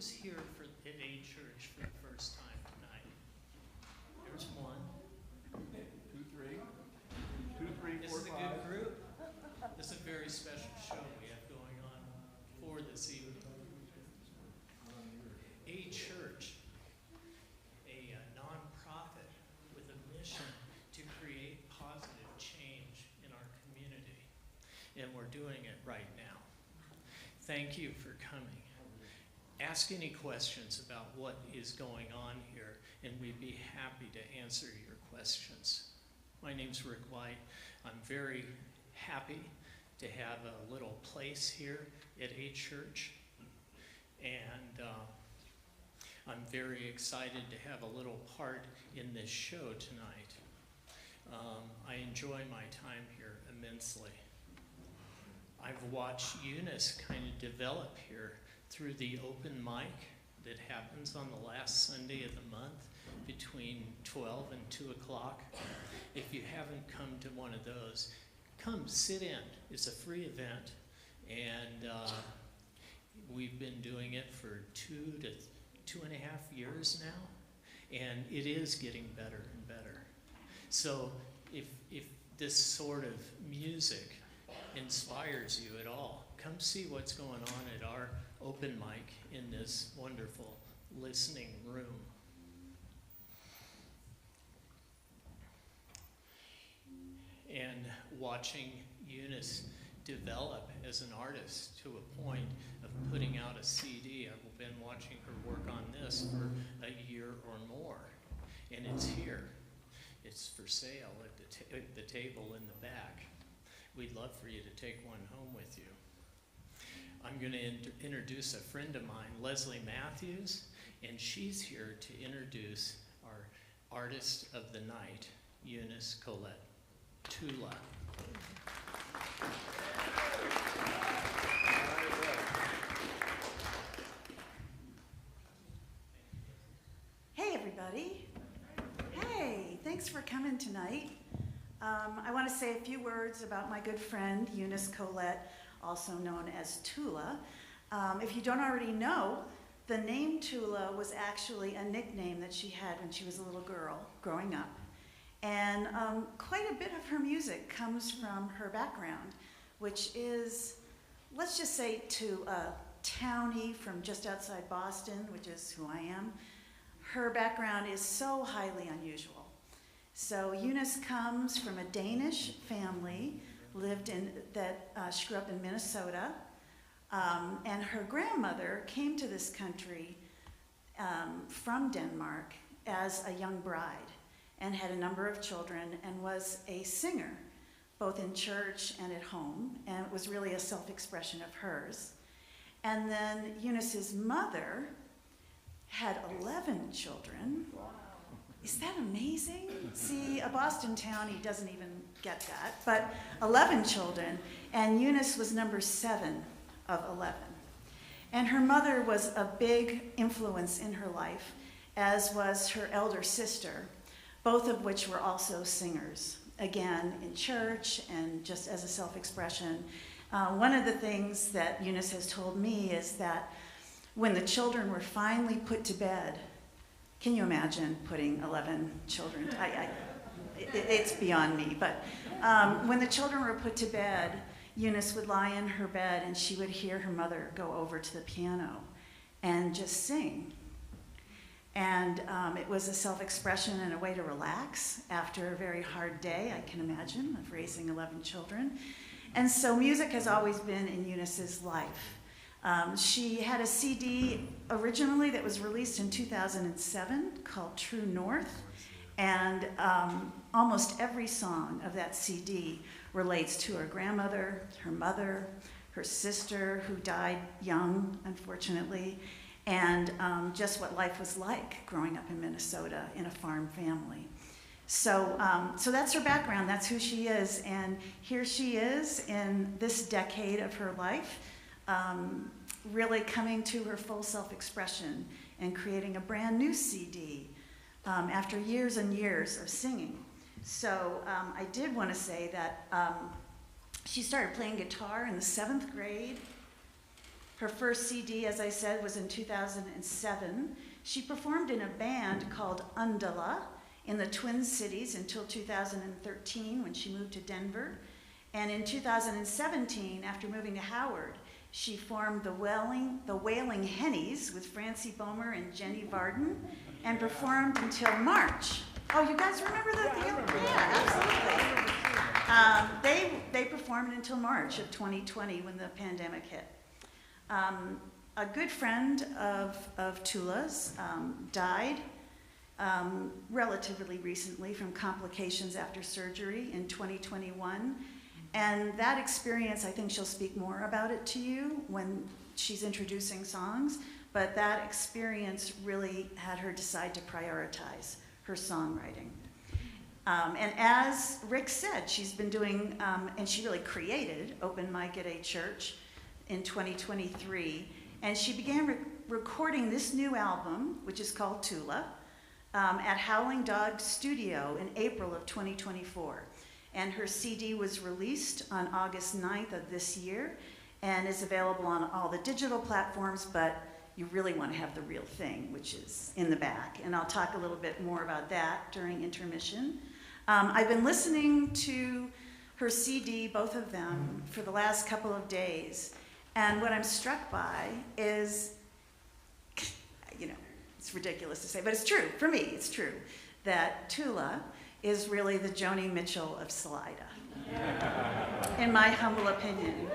Who's here at A Church for the first time tonight? There's one. 2, 3. 2, 3, 4, 5. This is a good group. This is a very special show we have going on for this evening. A Church, a nonprofit with a mission to create positive change in our community. And we're doing it right now. Thank you for coming. Ask any questions about what is going on here, and we'd be happy to answer your questions. My name's Rick White. I'm very happy to have a little place here at A Church, and I'm very excited to have a little part in this show tonight. I enjoy my time here immensely. I've watched Eunice kind of develop here through the open mic that happens on the last Sunday of the month between 12 and 2 o'clock. If you haven't come to one of those, come sit in. It's a free event, and we've been doing it for 2 to 2.5 years now, and it is getting better and better. So if this sort of music inspires you at all, come see what's going on at our open mic in this wonderful listening room. And watching Eunice develop as an artist to a point of putting out a CD. I've been watching her work on this for a year or more, and it's here. It's for sale at the table in the back. We'd love for you to take one home with you. I'm going to introduce a friend of mine, Leslie Matthews, and she's here to introduce our artist of the night, Eunice Collette. Tula. Hey, everybody. Hey, thanks for coming tonight. I want to say a few words about my good friend, Eunice Collette, also known as Tula. If you don't already know, the name Tula was actually a nickname that she had when she was a little girl growing up. And quite a bit of her music comes from her background, which is, let's just say, to a townie from just outside Boston, which is who I am. Her background is so highly unusual. So Eunice comes from a Danish family, she grew up in Minnesota, and her grandmother came to this country from Denmark as a young bride and had a number of children and was a singer, both in church and at home, and it was really a self-expression of hers. And then Eunice's mother had 11 children. Is that amazing? See, a Boston townie doesn't even get that, but 11 children, and Eunice was number 7 of 11. And her mother was a big influence in her life, as was her elder sister, both of which were also singers, again, in church and just as a self-expression. One of the things that Eunice has told me is that when the children were finally put to bed, can you imagine putting 11 children? It's beyond me, but when the children were put to bed, Eunice would lie in her bed and she would hear her mother go over to the piano and just sing. And it was a self-expression and a way to relax after a very hard day, I can imagine, of raising 11 children. And so music has always been in Eunice's life. She had a CD originally that was released in 2007 called True North, and almost every song of that CD relates to her grandmother, her mother, her sister who died young, unfortunately, and just what life was like growing up in Minnesota in a farm family. So that's her background, that's who she is, and here she is in this decade of her life, really coming to her full self-expression and creating a brand new CD after years and years of singing. So I did want to say that she started playing guitar in the 7th grade, Her first CD, as I said, was in 2007. She performed in a band called Undala in the Twin Cities until 2013 when she moved to Denver. And in 2017, after moving to Howard, she formed the Wailing Hennies with Francie Bomer and Jenny Varden and performed until March. Oh, you guys remember that? Yeah, absolutely. They performed until March of 2020 when the pandemic hit. A good friend of Tula's died relatively recently from complications after surgery in 2021. And that experience, I think she'll speak more about it to you when she's introducing songs, but that experience really had her decide to prioritize her songwriting. And as Rick said, she's been doing, and she really created Open Mic at a Church in 2023, and she began recording this new album, which is called Tula, at Howlin Dog Studio in April of 2024. And her CD was released on August 9th of this year and is available on all the digital platforms, but you really want to have the real thing, which is in the back. And I'll talk a little bit more about that during intermission. I've been listening to her CD, both of them, for the last couple of days. And what I'm struck by is, it's ridiculous to say, but it's true. For me, it's true that Tula is really the Joni Mitchell of Salida, in my humble opinion.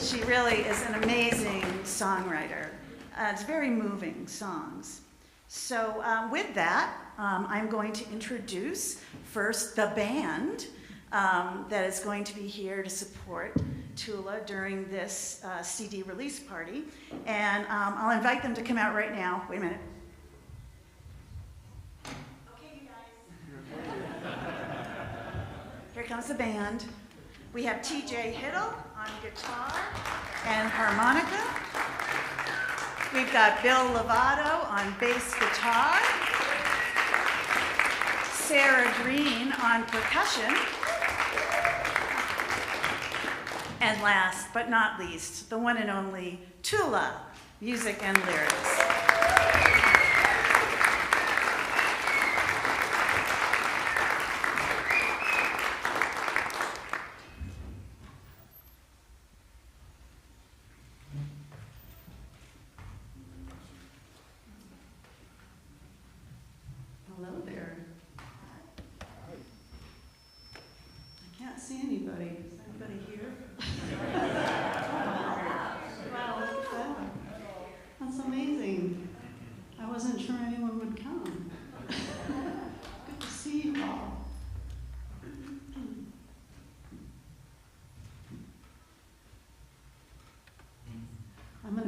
She really is an amazing songwriter. It's very moving songs. So with that, I'm going to introduce first the band that is going to be here to support Tula during this CD release party. And I'll invite them to come out right now. Wait a minute. Here comes the band. We have TJ Hiddle on guitar and harmonica. We've got Bill Lovato on bass guitar. Sarah Green on percussion. And last but not least, the one and only Tula, music and lyrics.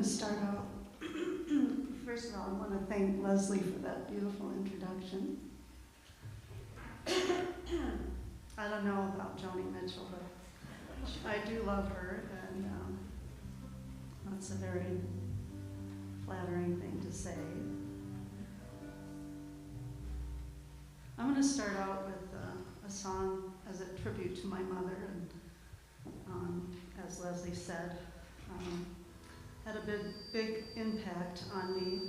Start out, first of all, I want to thank Leslie for that beautiful introduction. I don't know about Joni Mitchell, but I do love her, and that's a very flattering thing to say. I'm going to start out with a song as a tribute to my mother, and as Leslie said, had a big impact on me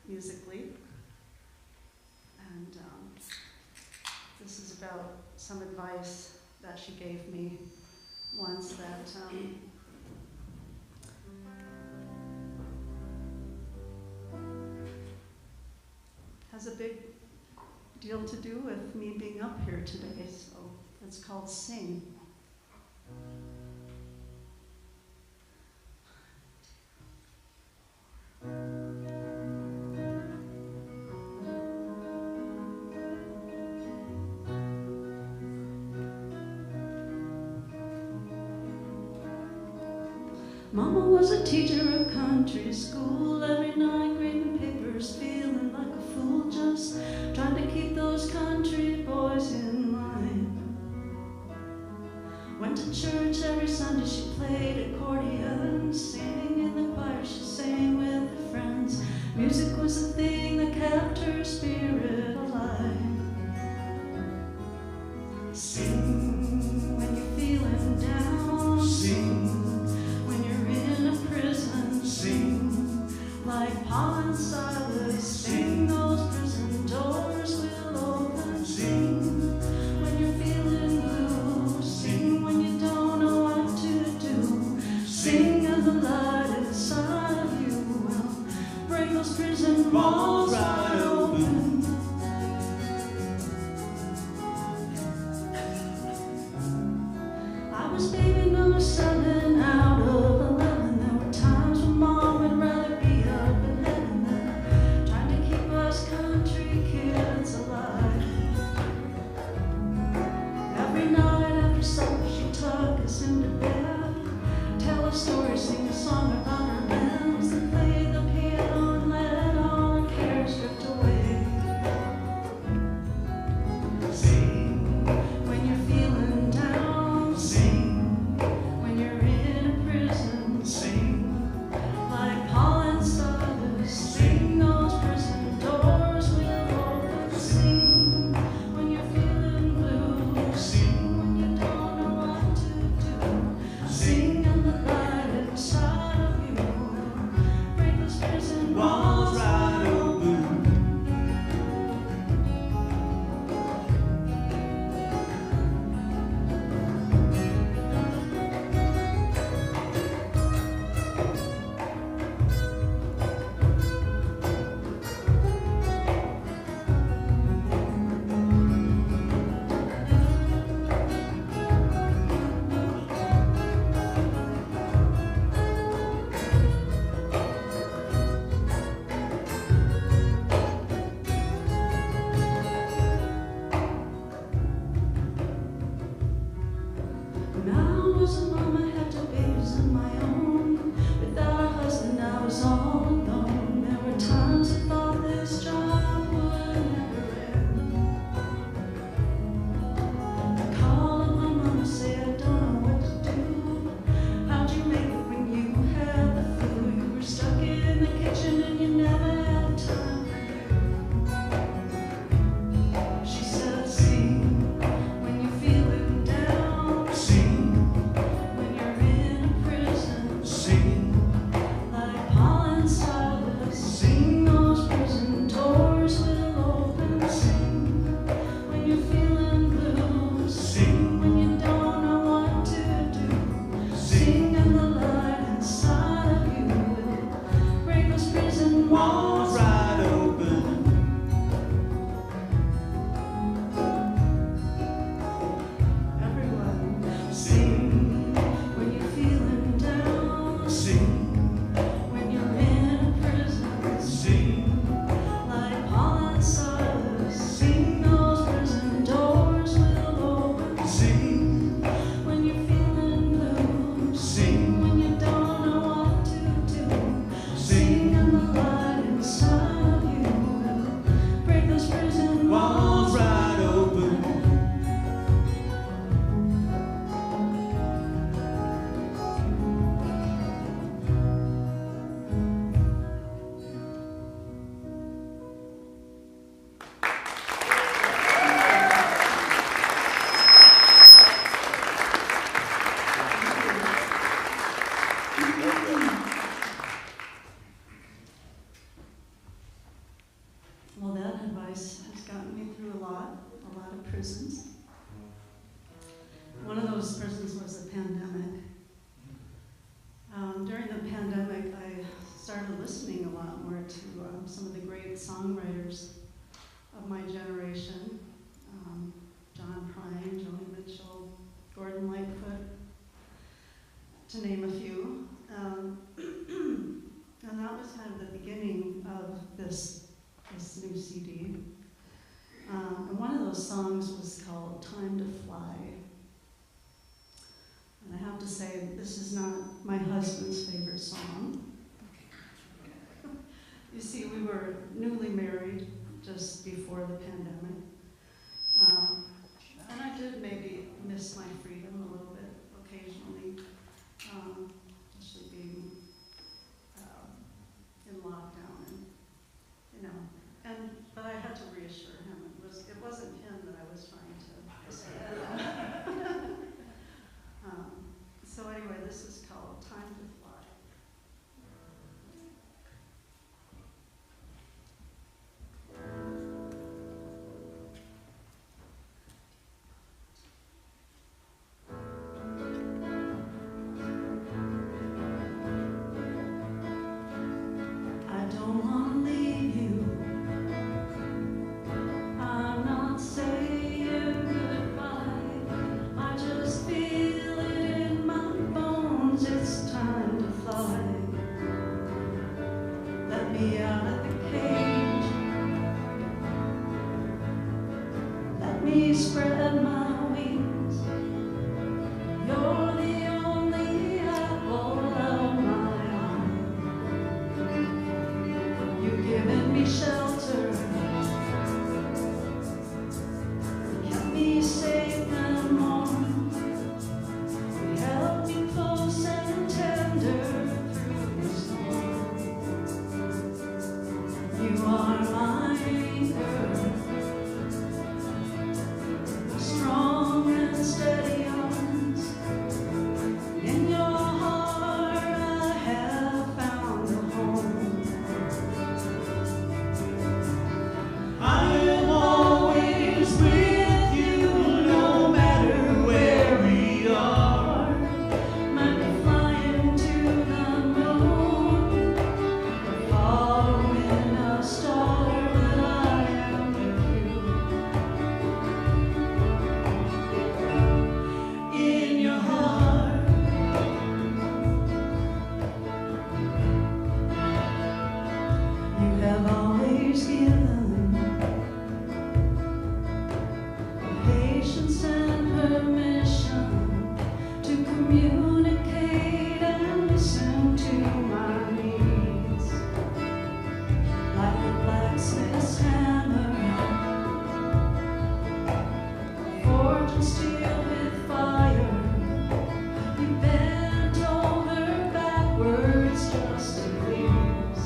musically. And this is about some advice that she gave me once that has a big deal to do with me being up here today. So it's called Sing. Mama was a teacher at country school, every night grading papers, feeling like a fool, just trying to keep those country boys in line. Went to church every Sunday, she played accordion, singing in the choir, she sang with her friends. Music was the thing that kept her spirit alive. Sing when you're feeling down, sing when you're in a prison, Like Paul and Silas, sing, those prison doors will open. Sing when you're feeling blue. Sing when you don't know what to do. Sing and the light inside of you will break those prison walls wide open. I was baby number 7 out of 11. There were times when Mom would rather be up in heaven than trying to keep us country kids alive. Every night after supper she tuck us into bed, tell a story, sing a song about her lands, and play the piano and let all her cares drift away. Sing when you're feeling down. Sing when you're in a prison. Sing like Paul and Silas. Sing, those prison doors will open. Sing when you're feeling blue. Sing when you don't know what to do. Sing and the light inside of you will break those prison walls wide open. When I was a mom, I had 2 babies of my own. Without a husband, I was all alone. There were times I thought this job would never end. I called up my mom and say I don't know what to do. How'd you make it when you had the flu? You were stuck in the kitchen and you never had time for you. She said, sing when you're feeling down. Sing when you're in a prison. Sing like Paul and Silas. Sing, those prison doors will open. Sing when you're feeling blue. Sing when you don't know what to do. Sing and the light inside of you will break those prison walls wide open. Everyone, sing when you're feeling down. Sing when you're in a prison. Sing like Paul and Silas. Sing, those prison doors will open. Sing when you're feeling blue. Sing when you don't know what to do. Sing and the light inside of you will break those prison walls wide open. Well, that advice has gotten me through a lot of prisons. One of those prisons was the pandemic. During the pandemic, I started listening a lot more to some of the great songwriters of my generation. John Prine, Joni Mitchell, Gordon Lightfoot, to name a few. And that was kind of the beginning of this new CD. And one of those songs was called Time to Fly. And I have to say, this is not my husband's favorite song. You see, we were newly married just before the pandemic. And I did maybe miss my freedom a little bit occasionally, especially being in lockdown and, you know, but I had to reassure him. It wasn't him that I was trying to say that. So anyway, this is called Time to Fly. me out of the cage. Let me spread my wings. You're the only apple of my eye. You've given me shelter, kept me safe and warm. You held me close and tender through the storm. You are my anchor, strong and steady arms. In your heart I have found a home. I am always with you, no matter where we are. Might be flying to the moon, or following a star, but I am with you. In your heart, you have always given patience and permission to communicate and listen to my needs. Like a blacksmith's hammer, forged in steel with fire, you bent over backwards just to please.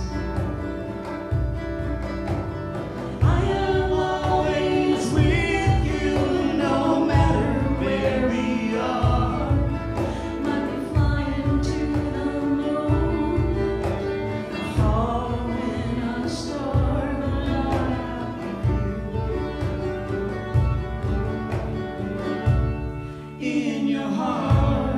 I am always with you, no matter where we are. Might be flying to the moon, or following a star, but I am with you. In your heart.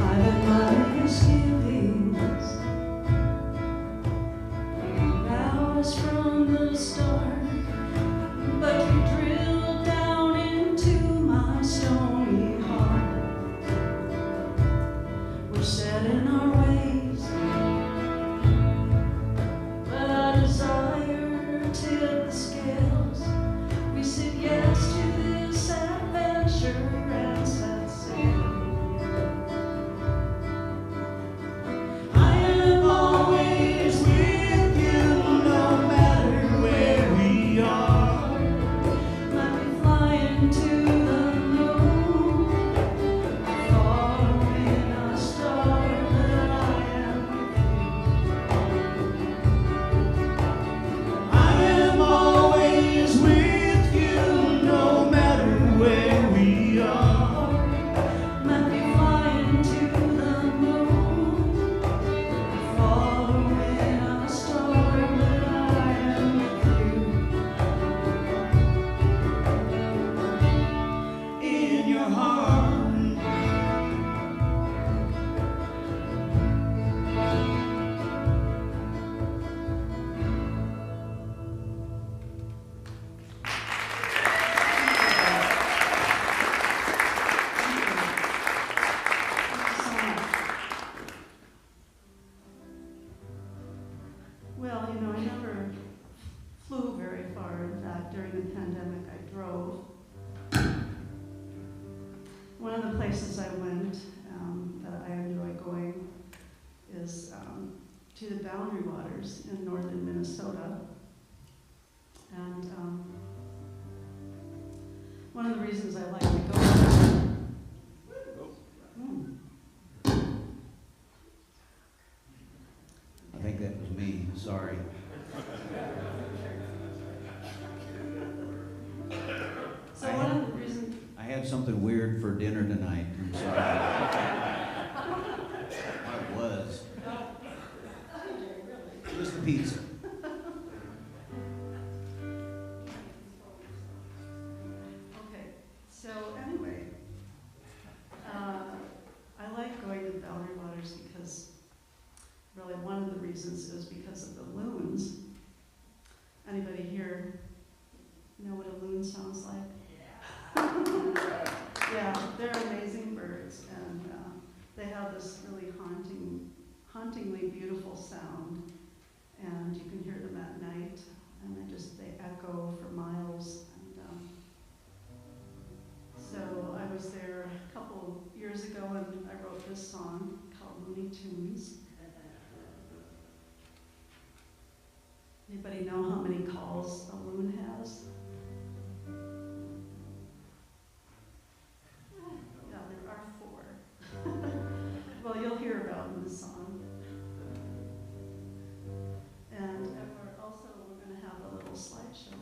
I've had my misgivings, hours from the start, but you drilled down into my stony heart. We're set in our ways, but our desire tipped the scales. We said yes to this adventure and set sail. I am always with you, no matter where we are. Might be flying to the moon, following a star, but I am with you. I am always with you, no matter where we are. Might be flying to the moon, following a star, but I am with you. In your heart. Well, you know, I never flew very far. In fact, during the pandemic, I drove. One of the places I went that I enjoy going is to the Boundary Waters in northern Minnesota. And one of the reasons I like to go there. I think that was me, sorry. So one of the reasons I had something weird for dinner tonight, I'm sorry. pizza. Okay, so anyway, I like going to Boundary Waters because really one of the reasons is because of the loons. Anybody here know what a loon sounds like? Yeah, they're amazing birds, and they have this really hauntingly beautiful sound, and you can hear them at night, and they echo for miles. And so I was there a couple years ago, and I wrote this song called Looney Tunes. Anybody know how many calls a loon has? Yeah, there are 4. Well, you'll hear about in the song. And we're going to have a little slideshow.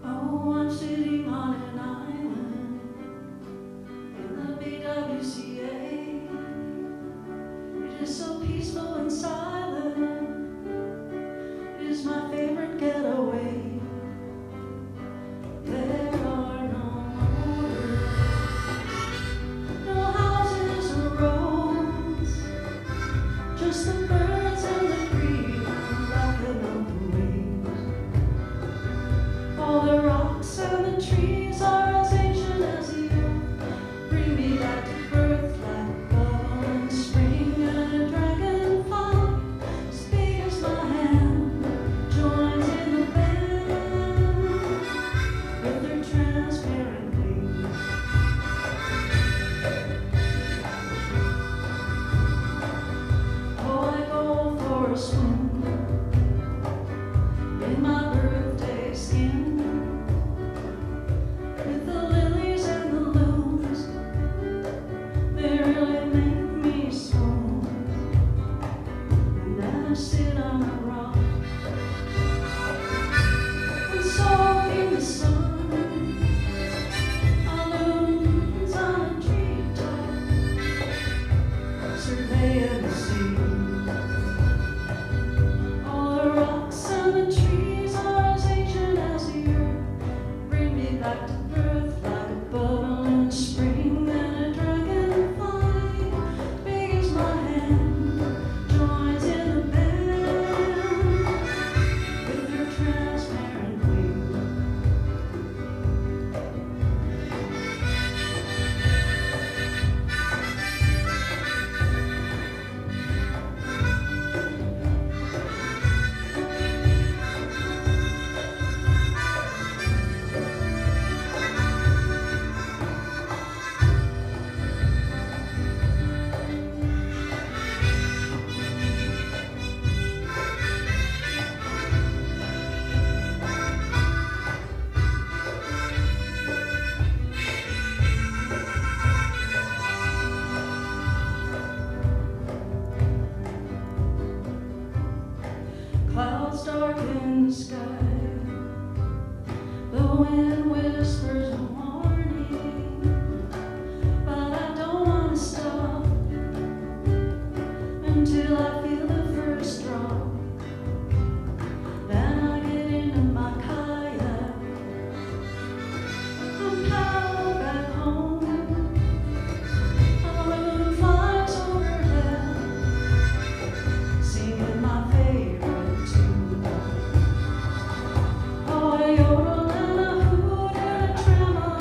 Oh, I'm sitting on an island in the BWCA. It is so peaceful and silent. It is my favorite getaway. There are no motors, no houses or roads, just the birds and the breeze laughing on the waves. All the rocks and the trees are as ancient as the earth, bring me back to birth like a bubble in spring, and a dragonfly as big as my hand joins in the band with their transparent wings. Oh, I go for a swim in my birthday skin with the lilies and the loons. They really make me swoon. And then I sit on a rock and soak in the sun. On loons on a treetop, surveying the sea. All the rocks and the trees are as ancient as the earth, bring me back to birth like a bubble in spring, and a dragonfly big as my hand joins in the band with their transparent wings. Clouds darken the sky, the wind whispers a warning, but I don't want to stop until I feel the first drop. Then I get into my kayak and paddle back home. A loon flies overhead, singing my favorite tune. Oh, a yodel and a hoot and a tremor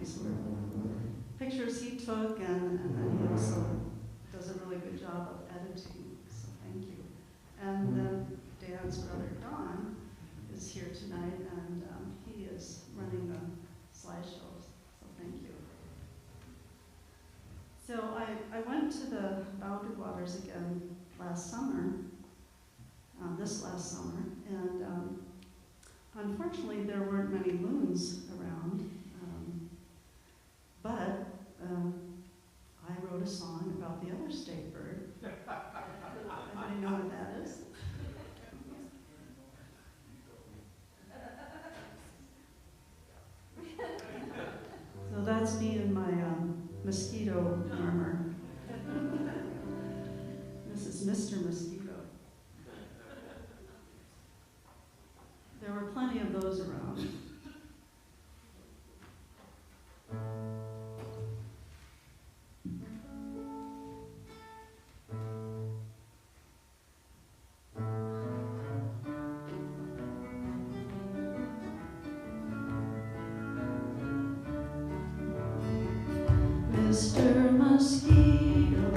These were pictures he took, and then he also does a really good job of editing, so thank you. And then Dan's brother Don is here tonight, and he is running the slideshows, so thank you. So I went to the Boundary Waters again last summer, this last summer, and unfortunately there weren't many loons around, but I wrote a song about the other state bird. Anybody know what that is? So that's me and my mosquito armor. This is Mr. Mosquito. There were plenty of those around. Mr. Mosquito,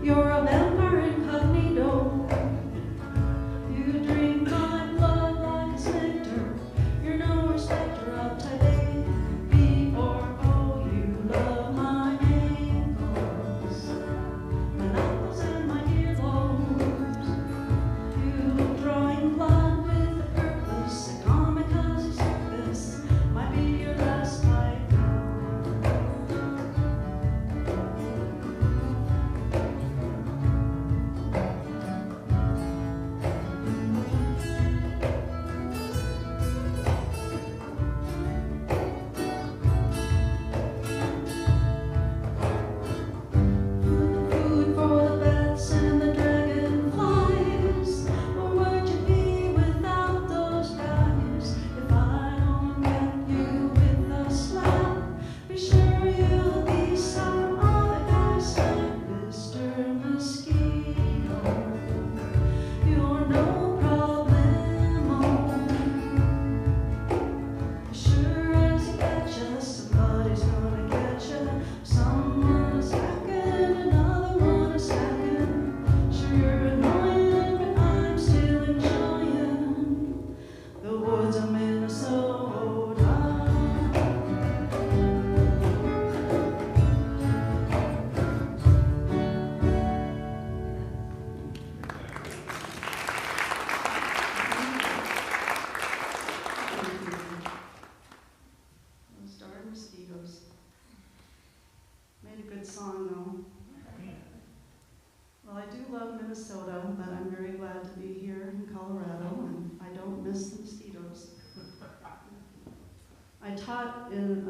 you're a vampire incognito. You drink my blood like a nectar. You're no respecter of type A, B, or O. You love my ankles, my knuckles, and my earlobes. You drawing blood with a purpose, a kamikaze circus might be your last fight. Food for the bats and the dragonflies. Where would you be without those guys? If I don't get you with a slap, be sure you'll be some other guy's slap. Mr. Mosquito, you're no problemo. Sure as you betcha, somebody's gonna get you. Someone is hacking, another one is hacking. Sure you're annoying, but I'm still enjoying the woods of Minnesota. Those darn mosquitoes. Made a good song though. Well, I do love Minnesota, but I'm very glad to be here in Colorado, and I don't miss the mosquitoes. I taught in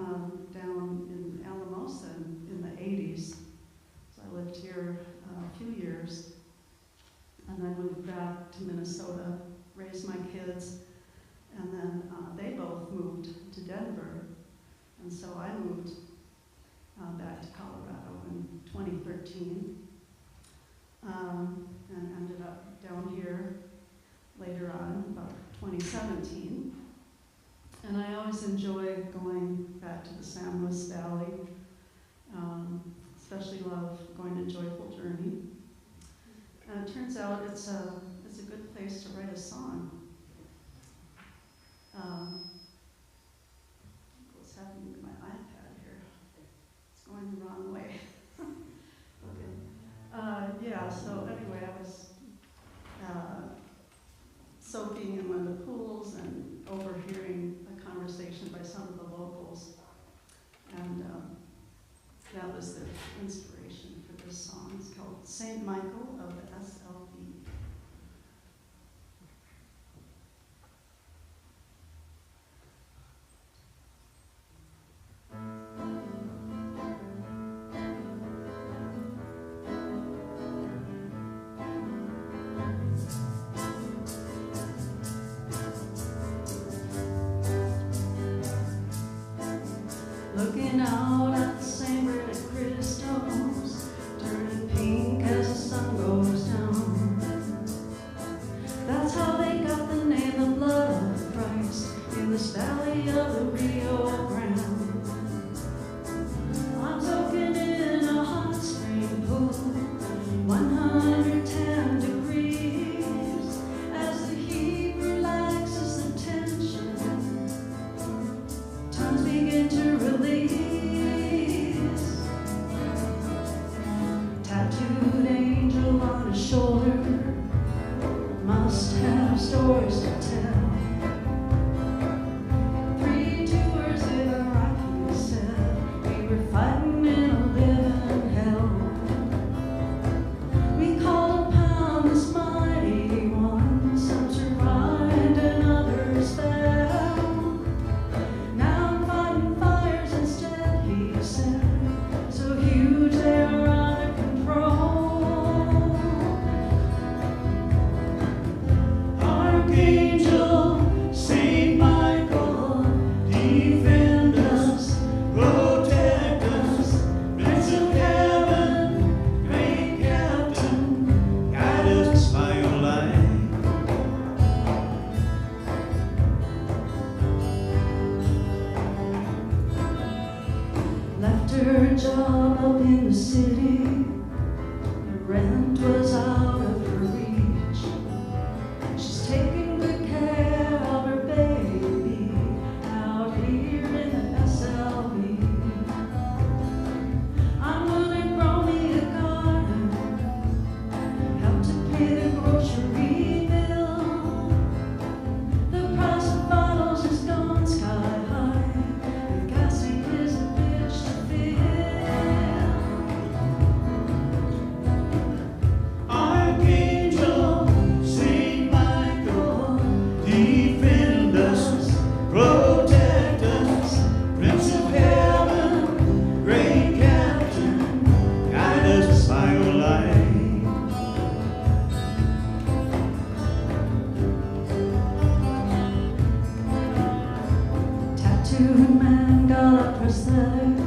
down in Alamosa in the 80s, so I lived here a few years, and then moved back to Minnesota, raised my kids, and then they both moved to Denver, and so I moved back to Colorado in 2013, and ended up down here later on, about 2017. And I always enjoy going back to the San Luis Valley, especially love going to Joyful Journey. And it turns out it's a good place to write a song. What's happening to my iPad here? It's going the wrong way. Okay. Yeah, so anyway, I was soaking in one of the pools and overhearing a conversation by some of the locals. And that was the inspiration for this song. It's called St. Michael of the SLB. Looking out at the same red crystals, turning pink as the sun goes down. That's how they got the name, the blood of Christ, in this valley of the Rio Grande. her job up in the city. The rent was out of her reach. She's taking good care of her baby out here in the SLB. I'm gonna grow me a garden, help to pay the grocery bill. The price of bottles has gone sky high, and gassy is a bitch to fill. Archangel, Saint Michael, defend us, protect us, Prince of Heaven, great Captain, guide us by your light. Tattooed man got a prosthetic,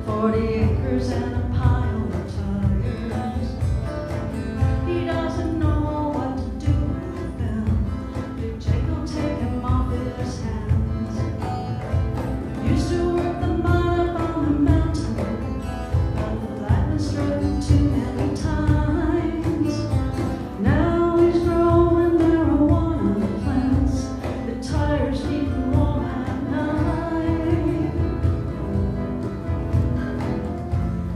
40 acres and a pile of tires. He doesn't know what to do with them. Big Jake will take him off his hands. Used to work the mine up on the mountain, but the lightning struck him too many times. Now he's growing marijuana plants. The tires keep him warm at night.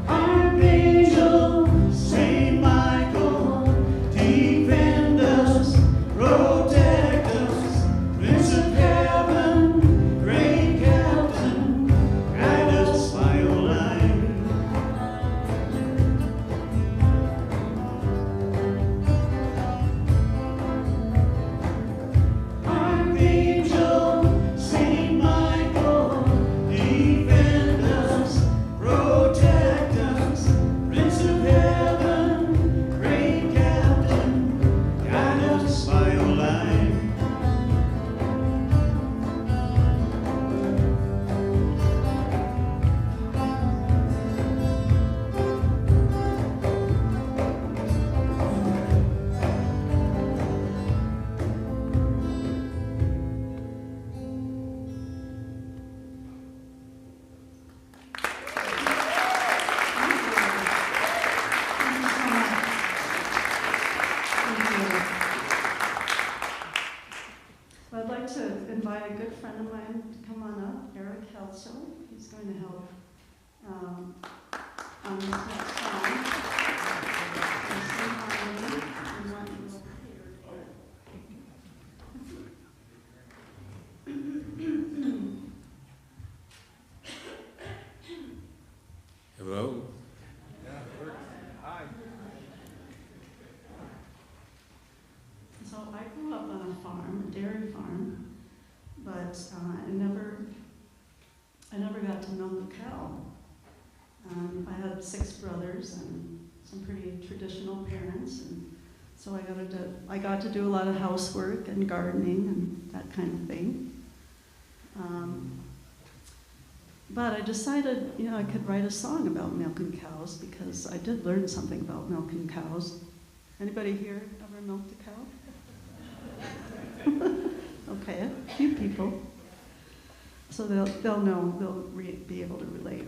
Archangel, Saint Michael, defend us, protect us, Prince of Heaven, great Captain, guide us by your light. Archangel, Saint Michael, defend us, protect us, Prince of Heaven, great Captain, guide us by your light. Well, I'd like to invite a good friend of mine to come on up, Eric Helso. He's going to help on this next song. He'll sing harmony and one little Hello. So I grew up on a farm, a dairy farm, but I never got to milk a cow. I had 6 brothers and some pretty traditional parents, and so I got to do a lot of housework and gardening and that kind of thing. But I decided, I could write a song about milking cows because I did learn something about milking cows. Anybody here ever milked a cow? Okay, a few people. So they'll know, be able to relate.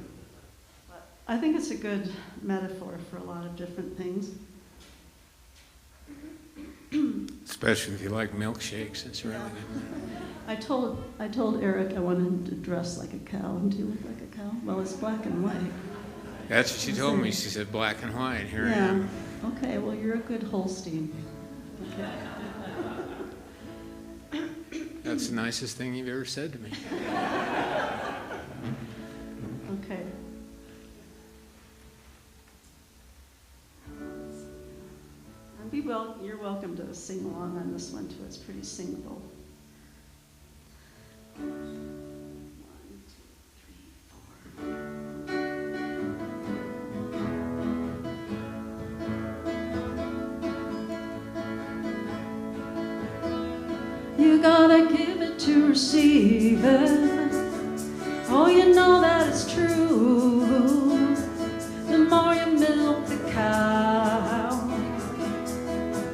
But I think it's a good metaphor for a lot of different things. Especially if you like milkshakes, it's really good. I told Eric I wanted him to dress like a cow. And do you look like a cow? Well, it's black and white. That's what she told me. She said black and white. Here I am. Okay, well, you're a good Holstein. Okay. That's the nicest thing you've ever said to me. Okay. You're welcome to sing along on this one too. It's pretty singable. 1, 2, 3, 4. You gotta give it to receive it. Oh, you know that it's true. The more you milk the cow,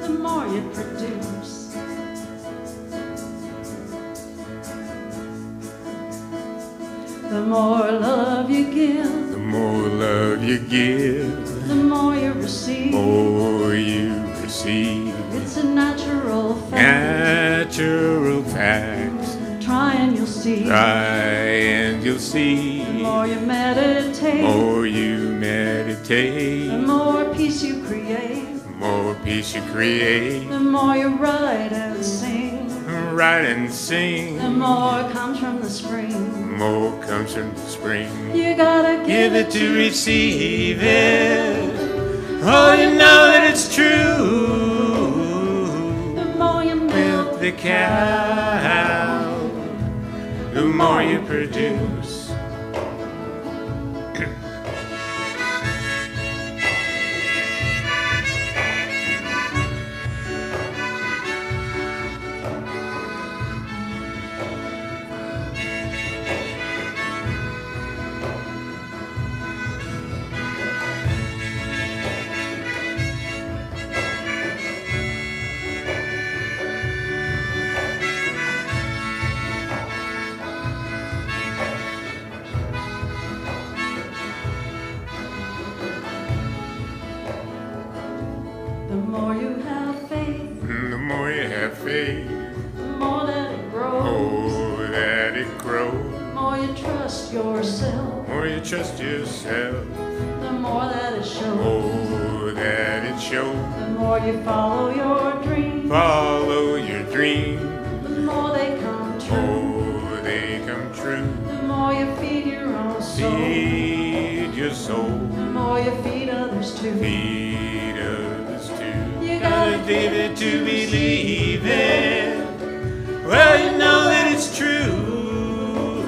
the more you produce. The more love you give, The more love you give, the more you receive. more you receive. It's a natural fact. Natural fact. Try and you'll see. Try and you'll see. The more you meditate, More you meditate. the more peace you create. More peace you create. The more you write and sing, Write and sing. the more comes from the spring. More comes from the spring. You gotta Give it to receive it. Oh, you know that it's true. The more you Milk the cow, the more you produce. The more you have faith, The more you have faith, the more that it grows. oh, that it grows. The more you trust yourself, More you trust yourself, the more that it shows. oh, that it shows. The more you follow your dreams, Follow your dream, the more they come true. oh, they come true. The more you feed your own soul, Feed your soul, the more you feed others too. feed others too. You Gotta gotta give it to believe it. Well, you know that it's true.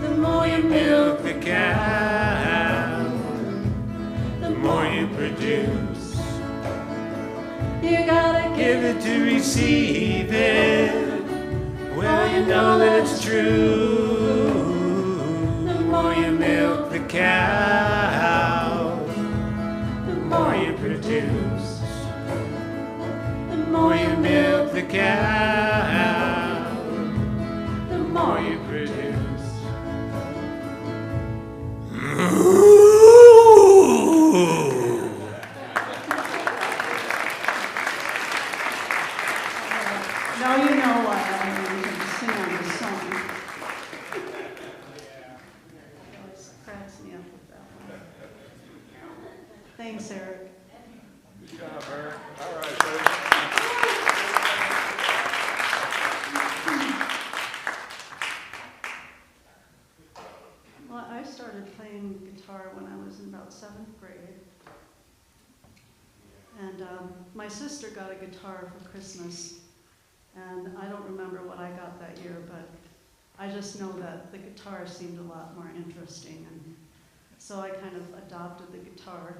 The more you Milk milk, the cow, the more you produce. you gotta Give it to receive it. Well, you know that it's true. The more you milk the cow, the more you produce. The The more you milk the cow, the the more you produce. Now you know why I'm going to sing on this song. It always cracks me up with that one. Thanks, Eric. Good job, Eric. All right, buddy. Well, I started playing guitar when I was in about 7th grade. And my sister got a guitar for Christmas. And I don't remember what I got that year, but I just know that the guitar seemed a lot more interesting. And so I kind of adopted the guitar.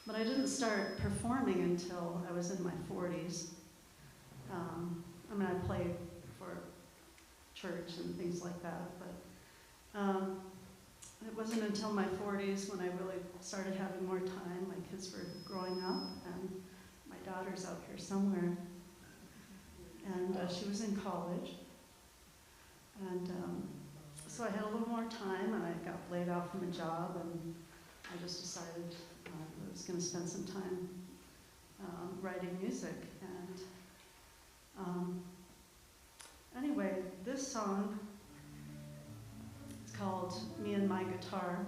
But I didn't start performing until I was in my 40s. I played for church and things like that, but it wasn't until my 40s when I really started having more time. My kids were growing up, and my daughter's out here somewhere. And she was in college. And so I had a little more time, and I got laid off from a job, and I just decided I was going to spend some time writing music. And anyway, this song, it's called Me and My Guitar,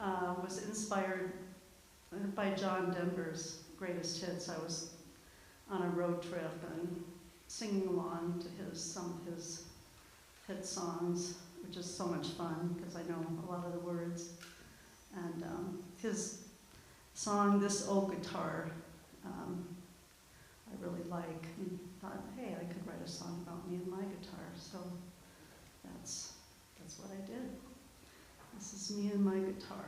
was inspired by John Denver's Greatest Hits. I was on a road trip and singing along to some of his hit songs, which is so much fun because I know a lot of the words. And his song, This Old Guitar, I really like, and thought, hey, I could write a song about me and my guitar, so that's what I did. This is me and my guitar.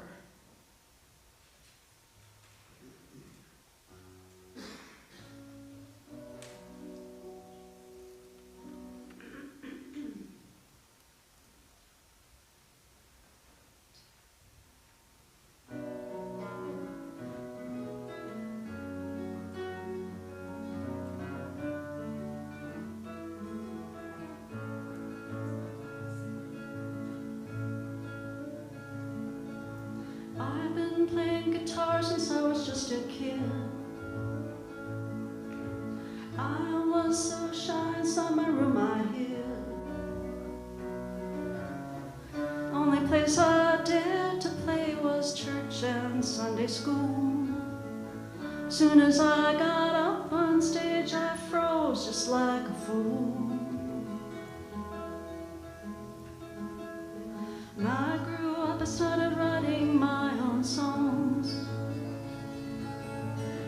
I've been playing guitar since I was just a kid. I was so shy inside my room I hid. Only place I dared to play was church and Sunday school. Soon as I got up on stage, I froze just like a fool. When I grew up, I started writing my own songs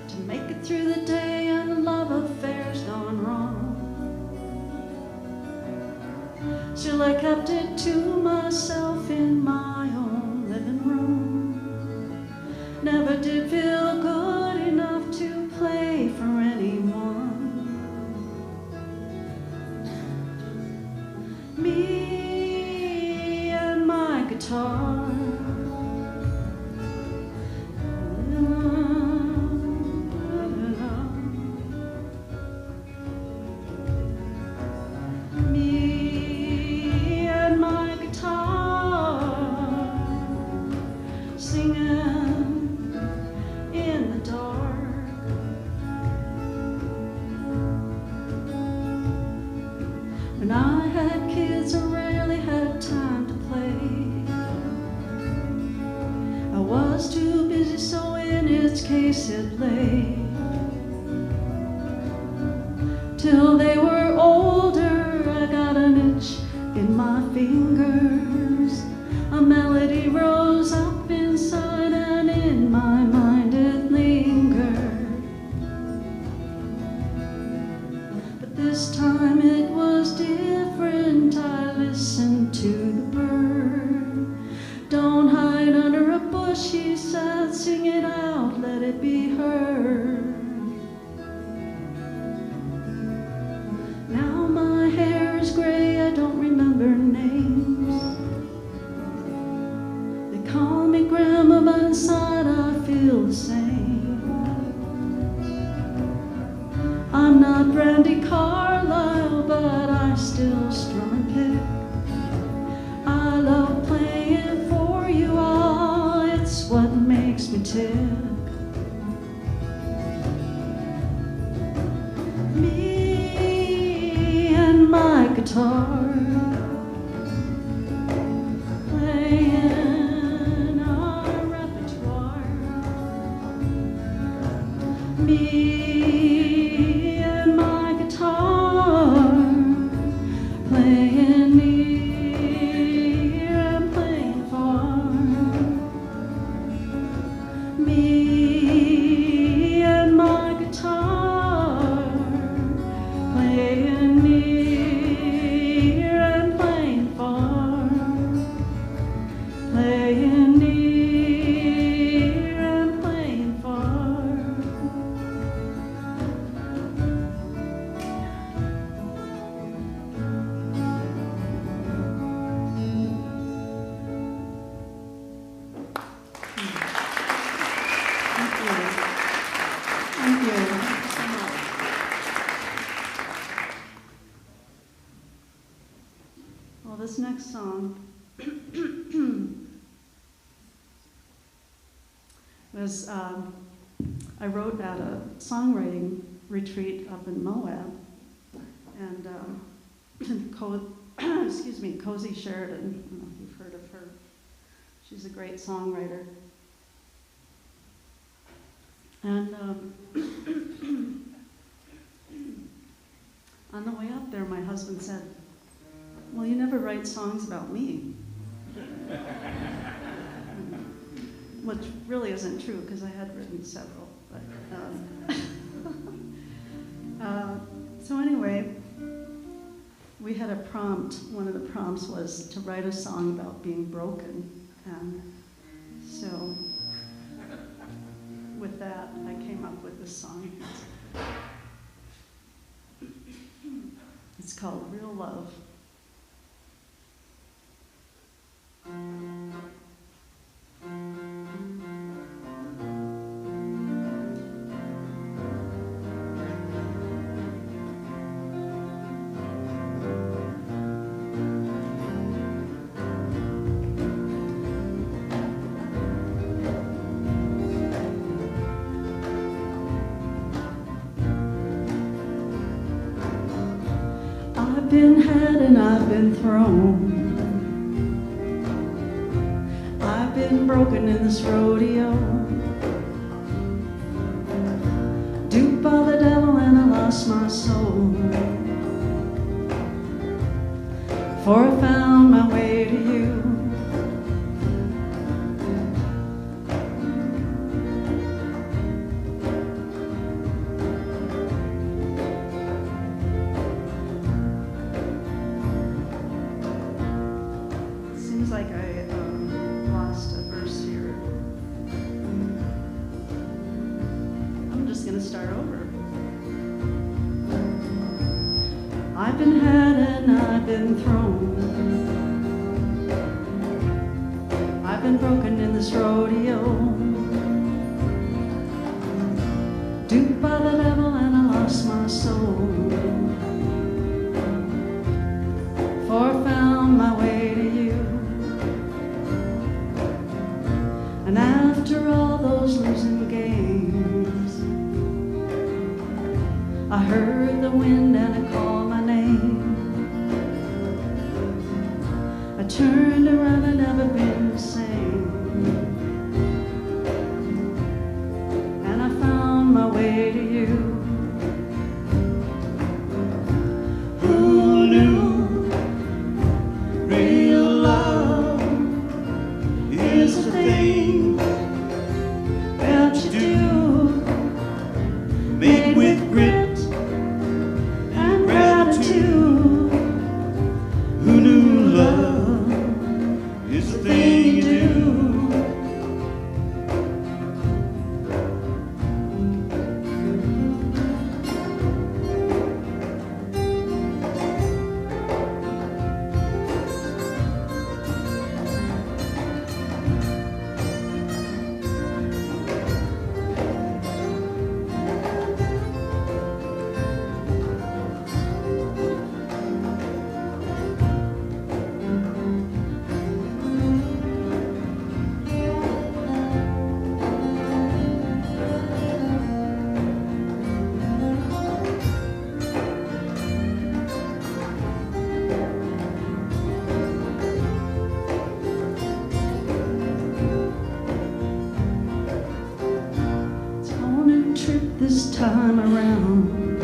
to make it through the day and love affairs gone wrong. Still I kept it to myself in my own living room. Never did feel good enough to play for anyone. Me and my guitar. Me and my guitar, singing in the dark. When I had kids, I rarely had time to play. I was too busy, so in its case it lay. Till they were older, I got an itch in my fingers. A melody rose up inside and in my mind it lingered. But this time it was different. I listened to the bird. Don't hide under a bush, he said, sing it out, let it be heard. Now my hair is gray, I don't remember names. They call me Grandma, but inside I feel the same. I'm not Brandy Carlisle, but I still strum and pick. I love playing for you all, it's what makes me tick. Me and my guitar, playing our repertoire. Me and my guitar, playing near and playing far. Me and my guitar, playing near and playing far. Playing near and playing far. Thank you. Thank you so much. Well, this next song was I wrote at a songwriting retreat up in Moab, and excuse me, Cozy Sheridan. I don't know if you've heard of her. She's a great songwriter. And on the way up there, my husband said, "Well, you never write songs about me." Which really isn't true, because I had written several. But, so anyway, we had a prompt. One of the prompts was to write a song about being broken. And so with that, I came up with this song. It's called Real Love. I've been had and I've been thrown. I've been broken in this rodeo, duped by the devil and I lost my soul. For I found my way to you. Seems like I lost a verse here. I'm just gonna start over. I've been had and I've been thrown. I've been broken in this rodeo, duped by the devil and I lost my soul. For I found my way to you. And after all those losing games, I heard the wind and it called my name. I turned around and never been the same. And I found my way to you. Who knew real love is the thing that you do, made with grit and gratitude? Who knew love is the thing you do? It's on a trip this time around,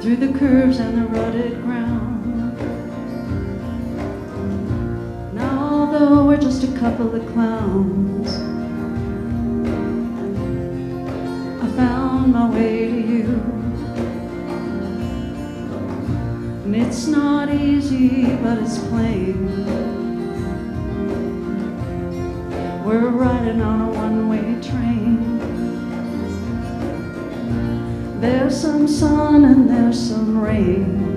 through the curves and the rutted ground. Now although we're just a couple of clowns, I found my way to you. And it's not easy, but it's plain. We're riding on a one-way train. There's some sun and there's some rain,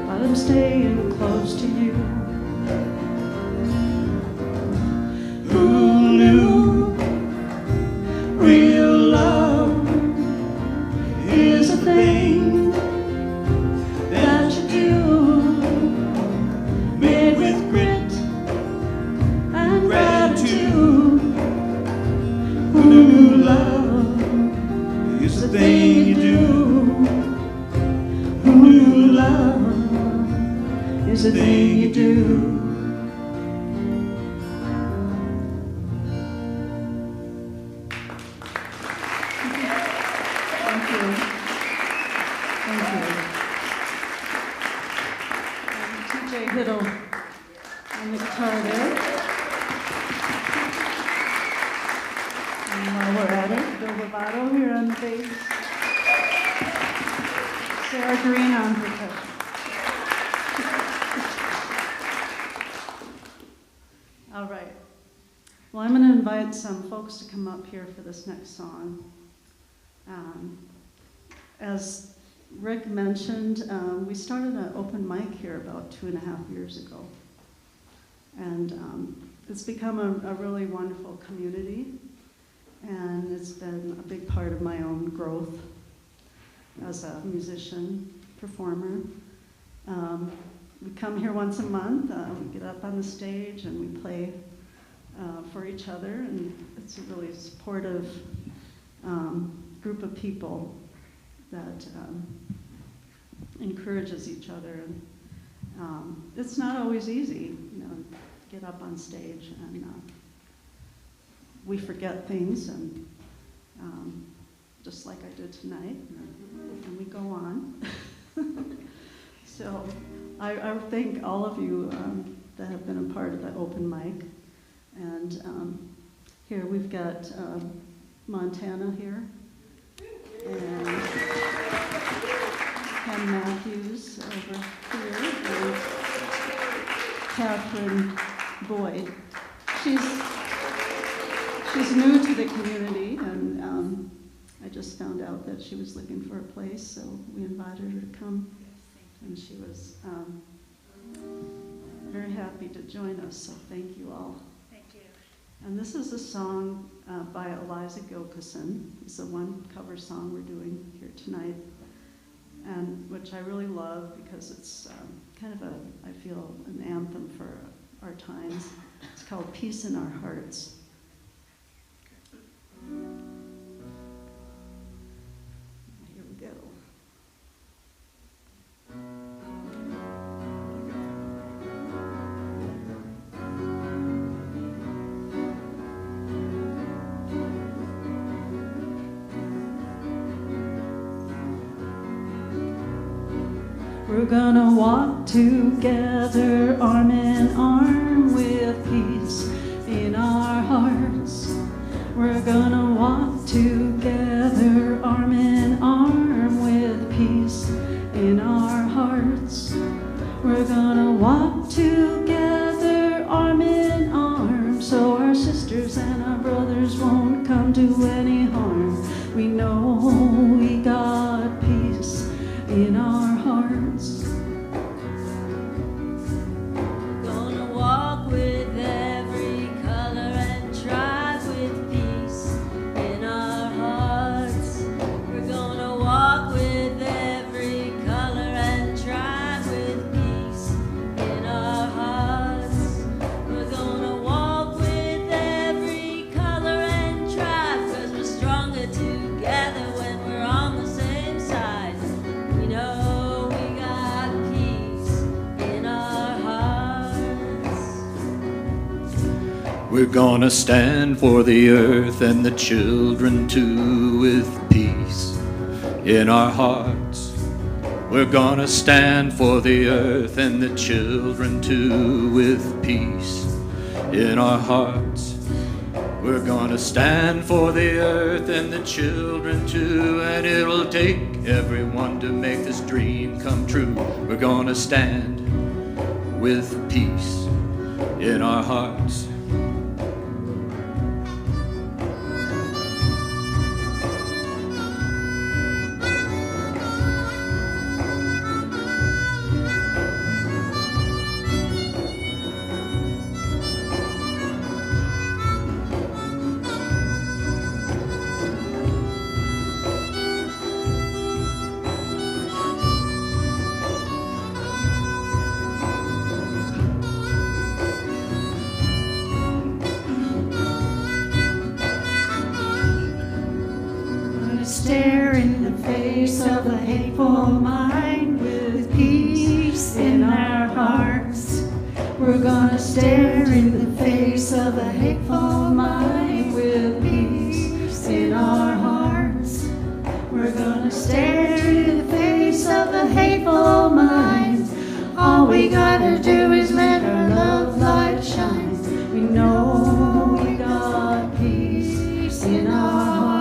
but I'm staying close to you. Who knew real love is a thing that you do, made with grit and gratitude? Who knew love is the thing you do? Who knew love is the thing you do? Thank you. Thank you. TJ Hiddle on the guitar there. And while we're at it, Bill Lovato here on the bass. Sarah Green on percussion. All right. Well, I'm going to invite some folks to come up here for this next song. As Rick mentioned, we started an open mic here about 2.5 years ago. And it's become a really wonderful community. And it's been a big part of my own growth as a musician, performer. We come here once a month, we get up on the stage and we play for each other, and it's a really supportive group of people that encourages each other. And it's not always easy, you know, get up on stage and we forget things, and just like I did tonight, and we go on. So I thank all of you that have been a part of the open mic. And here we've got Montana here, and Ken Matthews over here, and Catherine Boyd. She's new to the community, and I just found out that she was looking for a place, so we invited her to come, and she was very happy to join us, so thank you all. Thank you. And this is a song by Eliza Gilkison. It's the one cover song we're doing here tonight, and which I really love because it's kind of I feel, an anthem for our times. It's called Peace in Our Hearts. Here we go. We're gonna walk together, arm in arm, with peace in our hearts. We're gonna walk together, arm in arm, with peace in our hearts. We're gonna walk together, arm in arm, so our sisters and our brothers won't come to any harm. We know we got peace in our hearts. Gonna walk with every color and tribe with peace in our hearts. We're gonna walk with every color and tribe with peace in our hearts. We're gonna walk with every color and tribe, 'cause we're stronger together when we're on the same side. We know we got peace in our hearts. We're gonna stand for the earth and the children too, with peace in our hearts. We're gonna stand for the earth and the children too, with peace in our hearts. We're gonna stand for the earth and the children too, and it'll take everyone to make this dream come true. We're gonna stand with peace in our hearts. Stare in the face of a hateful mind with peace in our hearts. We're gonna stare in the face of a hateful mind with peace in our hearts. We're gonna stare in the face of a hateful mind. All we gotta do is let our love light shine. We know we got peace in our hearts.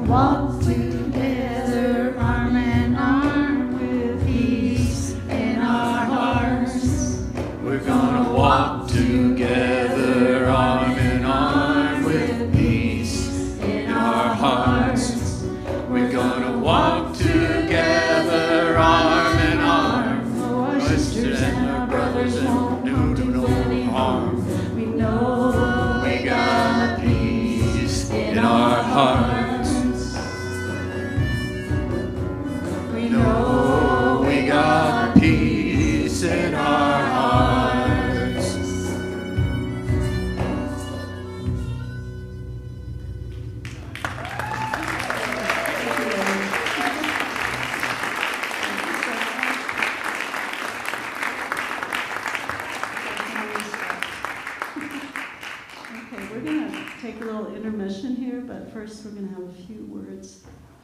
Walk together, arm in arm, with peace in our hearts. We're gonna walk together, arm in arm, with peace in our hearts. We're gonna walk together, arm in arm. Our sisters and our brothers won't do no harm. We know we got peace in our hearts. We know we got peace in our hearts.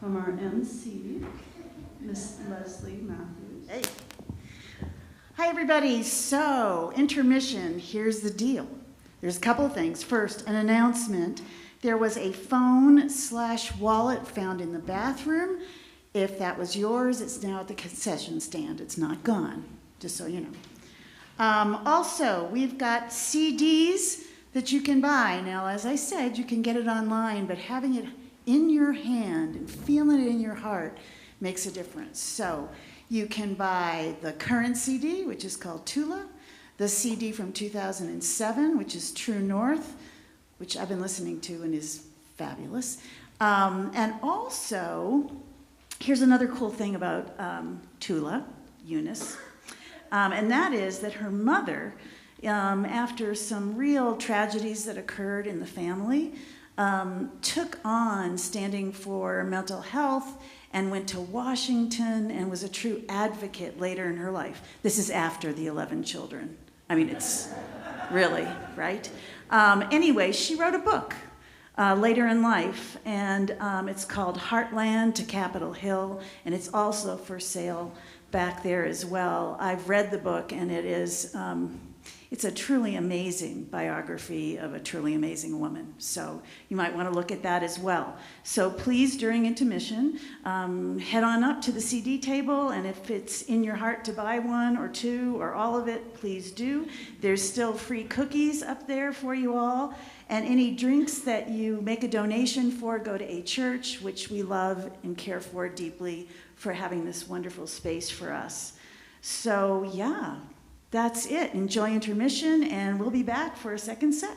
from our MC, Miss Leslie Matthews. Hey. Hi, everybody. So, intermission. Here's the deal. There's a couple of things. First, an announcement. There was a phone/wallet found in the bathroom. If that was yours, it's now at the concession stand. It's not gone, just so you know. Also, we've got CDs that you can buy. Now, as I said, you can get it online, but having it in your hand and feeling it in your heart makes a difference. So you can buy the current CD, which is called Tula, the CD from 2007, which is True North, which I've been listening to and is fabulous. And also, here's another cool thing about Tula, Eunice, and that is that her mother, after some real tragedies that occurred in the family, took on standing for mental health and went to Washington and was a true advocate later in her life. This is after the 11 children. I mean, it's really, right? Anyway, she wrote a book later in life, and it's called Heartland to Capitol Hill, and it's also for sale back there as well. I've read the book, and it is, it's a truly amazing biography of a truly amazing woman. So you might want to look at that as well. So please, during intermission, head on up to the CD table, and if it's in your heart to buy one or two or all of it, please do. There's still free cookies up there for you all, and any drinks that you make a donation for go to a church, which we love and care for deeply, for having this wonderful space for us. So yeah, that's it. Enjoy intermission, and we'll be back for a second set.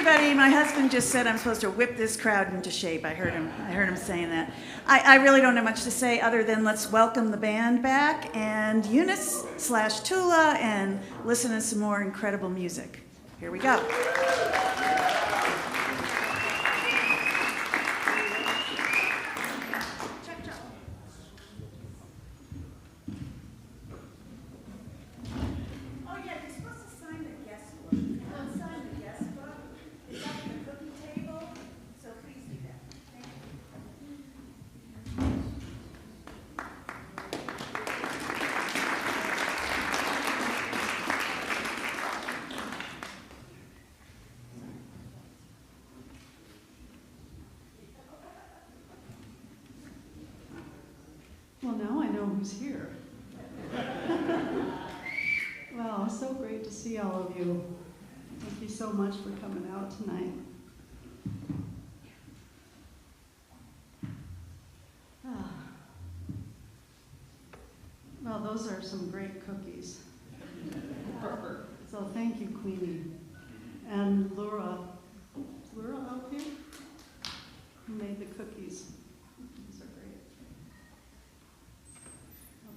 everybody. My husband just said I'm supposed to whip this crowd into shape. I heard him saying that. I really don't have much to say other than let's welcome the band back and Eunice / Tula and listen to some more incredible music. Here we go. Well, now I know who's here. Well, it's so great to see all of you. Thank you so much for coming out tonight. Well, those are some great cookies. So thank you, Queenie. And Laura out here, who made the cookies. These are great.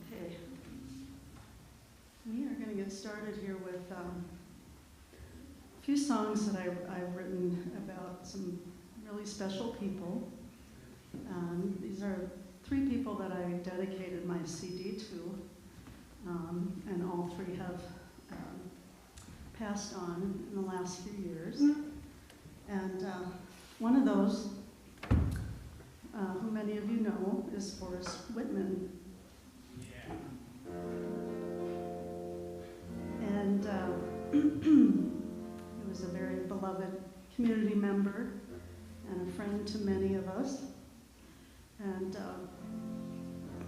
Okay. We are going to get started here with a few songs that I've written about some really special people. These are 3 people that I dedicated my CD to, and all 3 have passed on in the last few years. And one of those, who many of you know, is Forrest Whitman. And he was a very beloved community member and a friend to many of us. And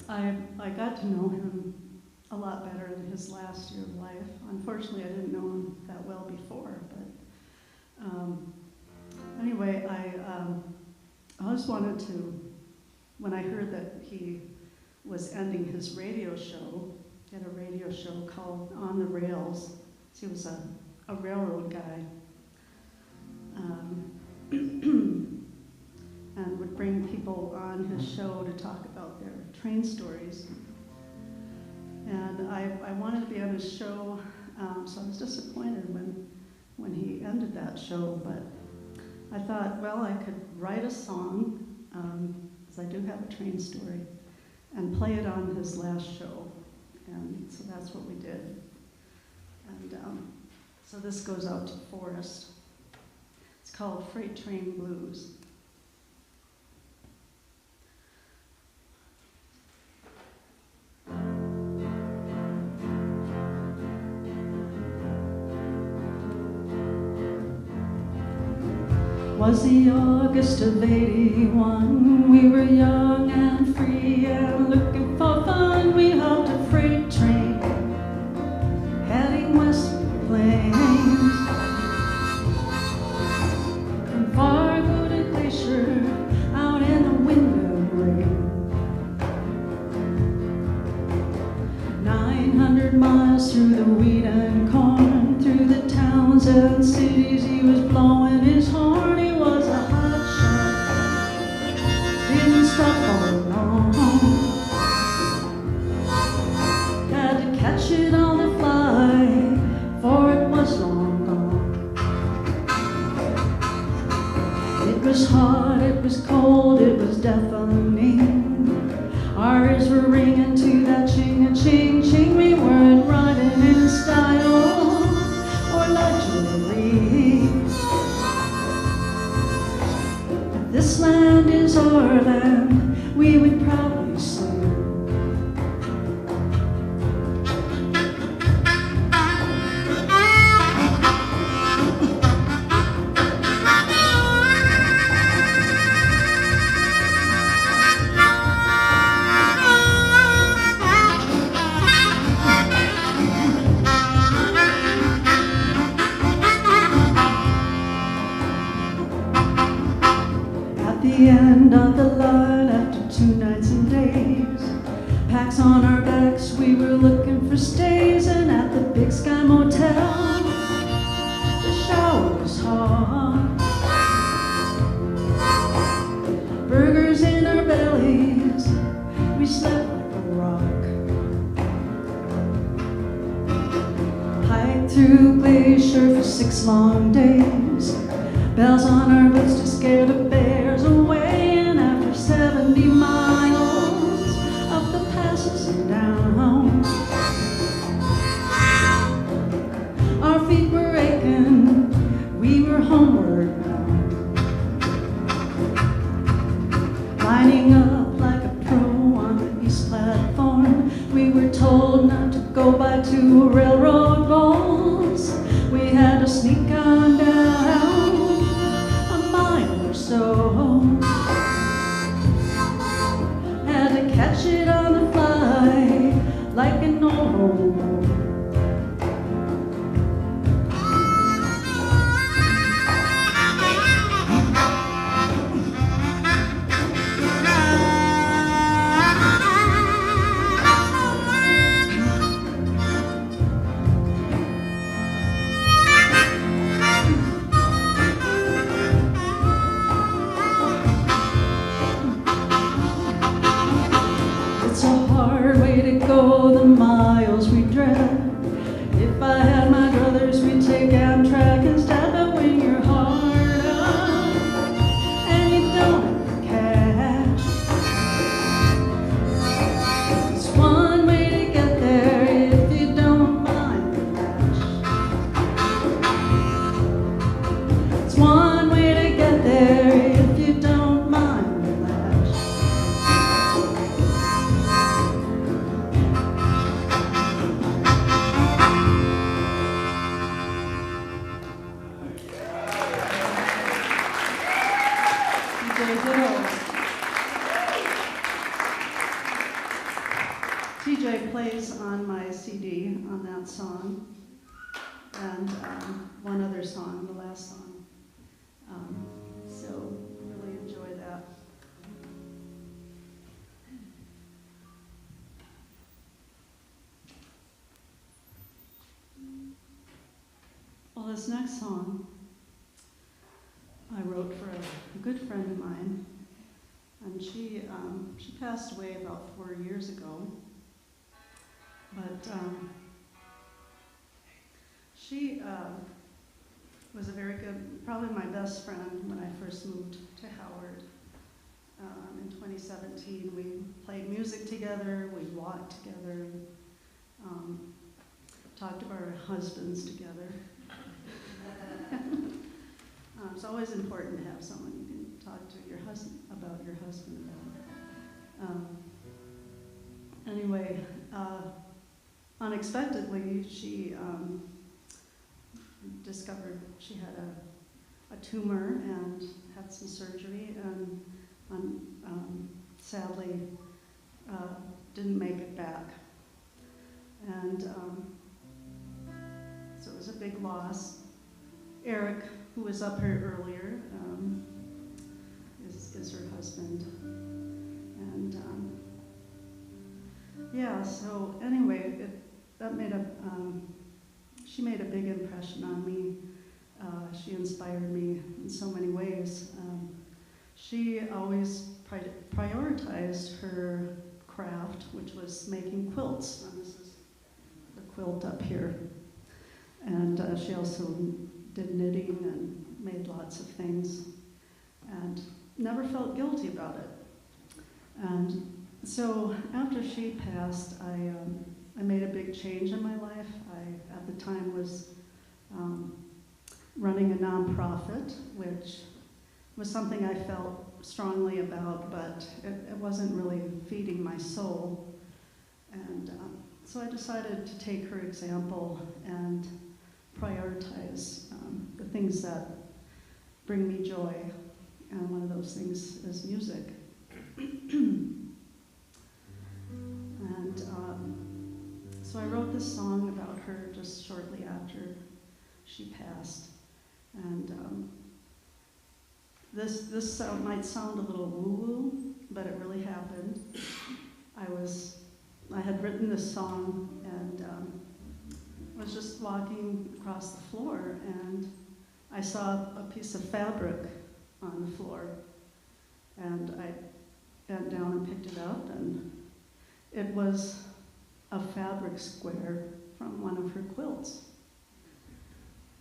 I got to know him a lot better in his last year of life. Unfortunately, I didn't know him that well before, but anyway, I always wanted to, when I heard that he was ending his radio show, he had a radio show called On the Rails. He was a railroad guy. And would bring people on his show to talk about their train stories. And I wanted to be on his show, so I was disappointed when he ended that show, but I thought, well, I could write a song, because I do have a train story, and play it on his last show. And so that's what we did. And so this goes out to Forrest. It's called Freight Train Blues. Was the August of '81. We were young and free and looking for fun. We hopped a freight train heading west of the plains. From Fargo to Glacier, out in the wind and rain. 900 miles through the wheat and corn, through the towns and cities. He was blowing his horn. He was a hot shot, didn't stop for long. Had to catch it on the fly, for it was long gone. It was hot, it was cold, it was deafening. Our ears were ringing to that ching-a-ching, ching. We weren't riding in style or luxury. If this land is our land, we would proudly sing. The end of the line after 2 nights and days, packs on our backs, we were looking for stays. And at the Big Sky Motel, the shower was hot, endless long days. Bells on our boots to scare the bears away. And after 70 miles up the passes and down home, our feet were aching, we were homeward bound. Lining up like a pro on the east platform, we were told not to go by 2 railroad poles. We had to sneak on down a mile or so. Had to catch it on the fly like an old hobo. It's a hard way to go, the miles we dread. If I had my druthers, we'd take Amtrak instead. But when you're hard up and you don't have the cash, it's one way to get there if you don't mind the dash. It's one way to get there if you don't mind the lash. TJ plays on my CD on that song, and one other song, the last song. So really enjoy that. Well, this next song I wrote for a good friend of mine, and she passed away about 4 years ago. But she was a very good, probably my best friend when I first moved to Howard. In 2017, we played music together, we walked together, talked about our husbands together. It's always important to have someone you can talk to your husband about. Anyway, unexpectedly, she discovered she had a tumor and had some surgery, and sadly didn't make it back. And so it was a big loss. Eric, who was up here earlier, is her husband. And yeah, so anyway, she made a big impression on me. She inspired me in so many ways. She always prioritized her craft, which was making quilts. And this is the quilt up here. And she also did knitting and made lots of things, and never felt guilty about it. And so after she passed, I made a big change in my life. I, at the time, was running a nonprofit, which was something I felt strongly about, but it wasn't really feeding my soul. And so I decided to take her example and prioritize the things that bring me joy, and one of those things is music. And so I wrote this song about her just shortly after she passed. And this might sound a little woo-woo, but it really happened. I had written this song and was just walking across the floor, and I saw a piece of fabric on the floor, and I bent down and picked it up, and it was a fabric square from one of her quilts.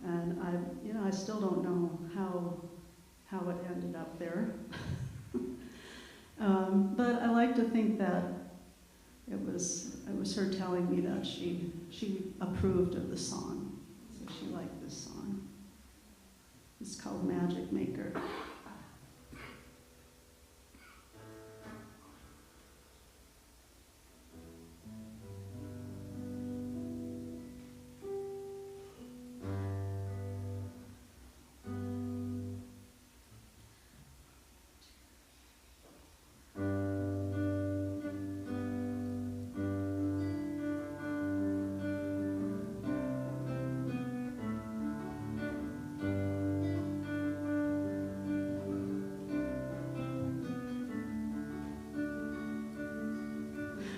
And I still don't know how it ended up there. But I like to think that it was her telling me that she approved of the song, so she liked this song. It's called Magic Maker.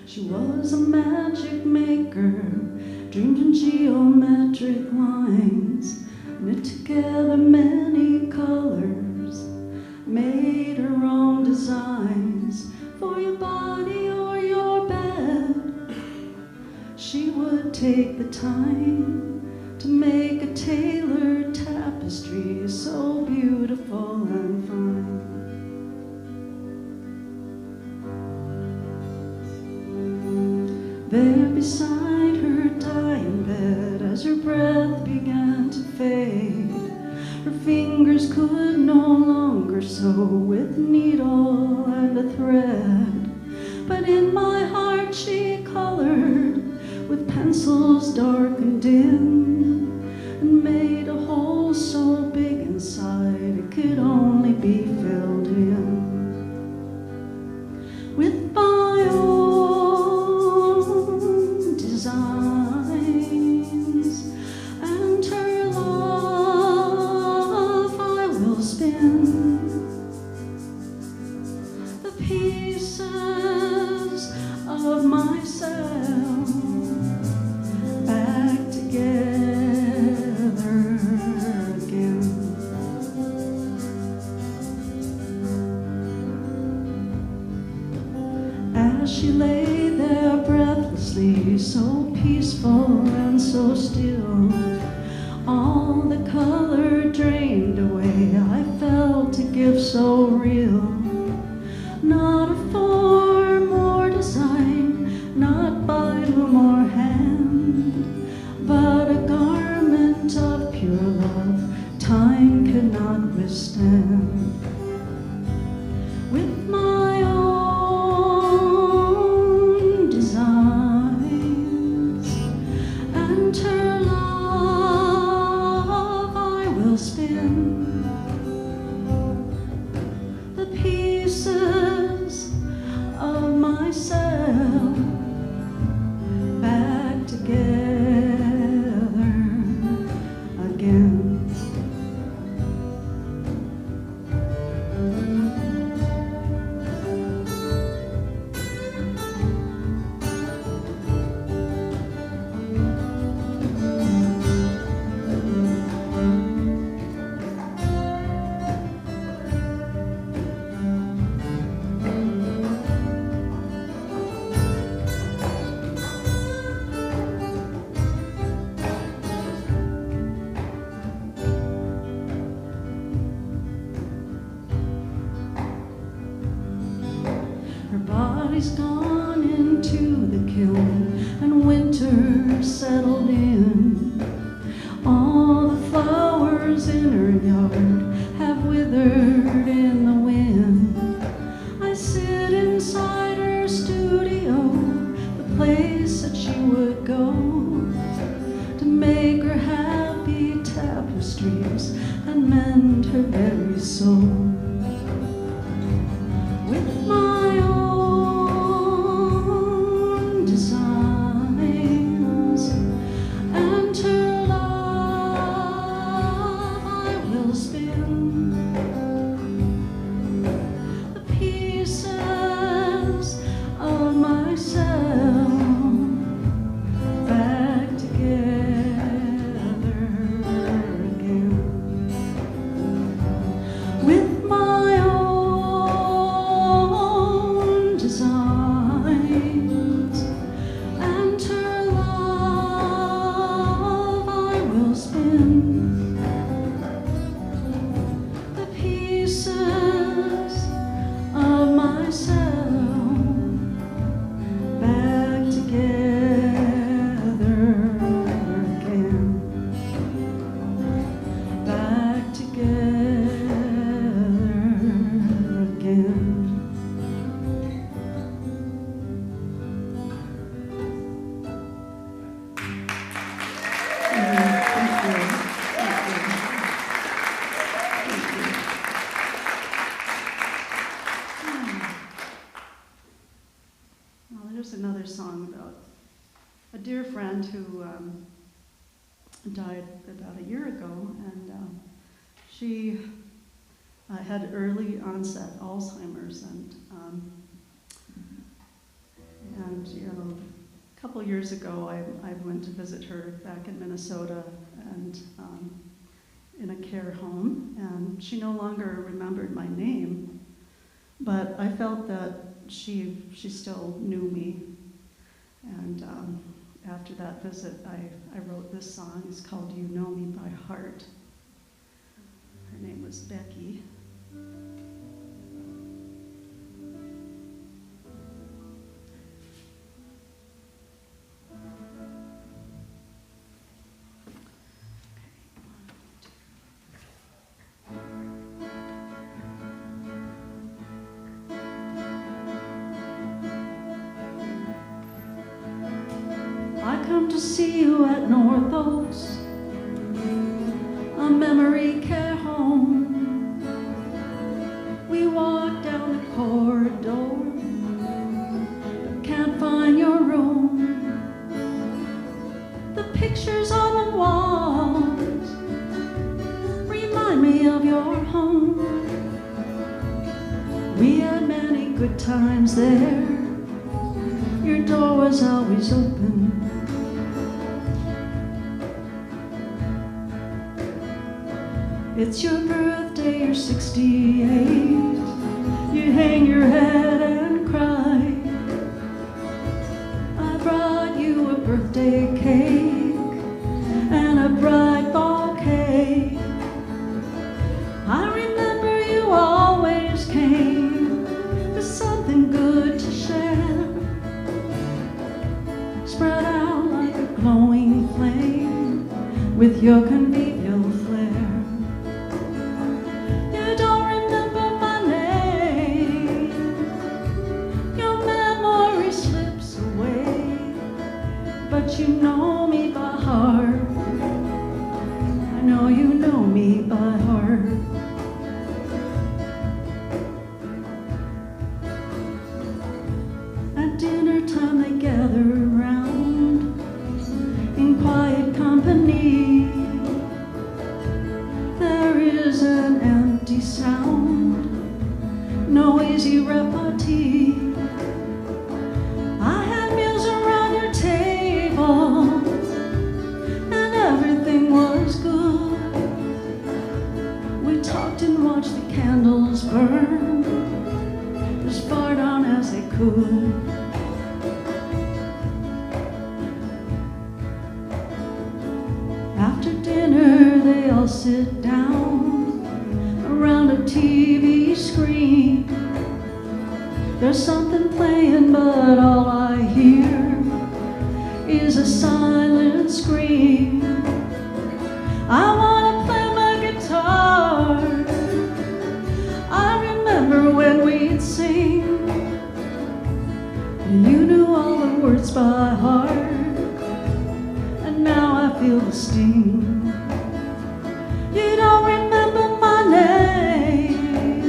She was a magic maker, dreamed in geometric lines, knit together many colors, made her own designs for your body or your bed. She would take the time to make a tailored tapestry so beautiful and fine. There beside her dying bed, as her breath began to fade, her fingers could no longer sew with needle and a thread. But in my heart she colored with pencils dark and dim, and made a hole so big inside it could only be filled in with my own designs, and her love I will spin the pieces of myself back together again. As she lay there breathlessly, so peaceful and so still, all the color drained away. I felt a gift so real, not a form or design, not by loom or hand, but a garment of pure love time could not withstand. With my own designs and her love I will spin the pieces of myself back together again. Her body's gone into the kiln, and winter settled in. All the flowers in her yard have withered in the wind. I sit inside her studio, the place that she would go to make her happy tapestries and mend her very soul. With my own designs and her love I will spin the pieces of myself back together again. With my She had early onset Alzheimer's, and you know, a couple years ago, I went to visit her back in Minnesota, and in a care home, and she no longer remembered my name, but I felt that she still knew me, and after that visit, I wrote this song. It's called "You Know Me by Heart." Her name was Becky. I come to see you at North Oaks, a memory care home. We walk down the corridor, but can't find your room. The pictures on the walls remind me of your home. We had many good times there. Your door was always open. It's your birthday, you're 68. You hang your head and cry. I brought you a birthday cake and a bright bouquet. I remember you always came with something good to share. Spread out like a glowing flame with your convivial flair. You don't remember my name, your memory slips away, but you know me by heart. I know you know me by heart. At dinner time they gather around in quiet company. There is an empty sound, no easy repartee. I had meals around your table, and everything was good. We talked and watched the candles burn as far down as they could. After dinner, they all sit down around a TV screen. There's something playing, but all I hear is a silent scream. I wanna play my guitar. I remember when we'd sing. You knew all the words by heart, and now I feel the sting. You don't remember my name,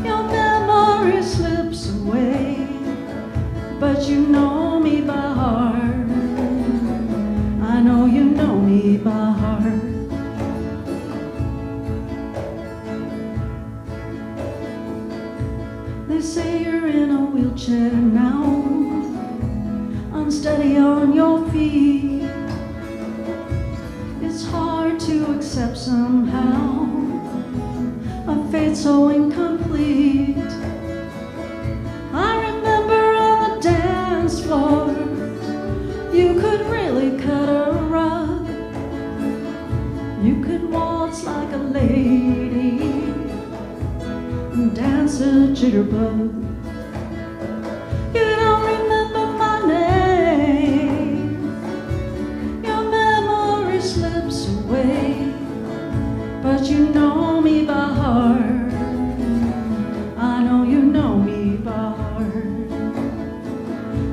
your memory slips away, but you know me by heart. I know you know me by heart. They say you're in a wheelchair now, unsteady on your feet. It's hard to accept somehow a fate so incomplete. I remember on the dance floor, you could really cut a rug. You could waltz like a lady and dance a jitterbug. You don't remember my name, your memory slips away, but you know me by heart. I know you know me by heart.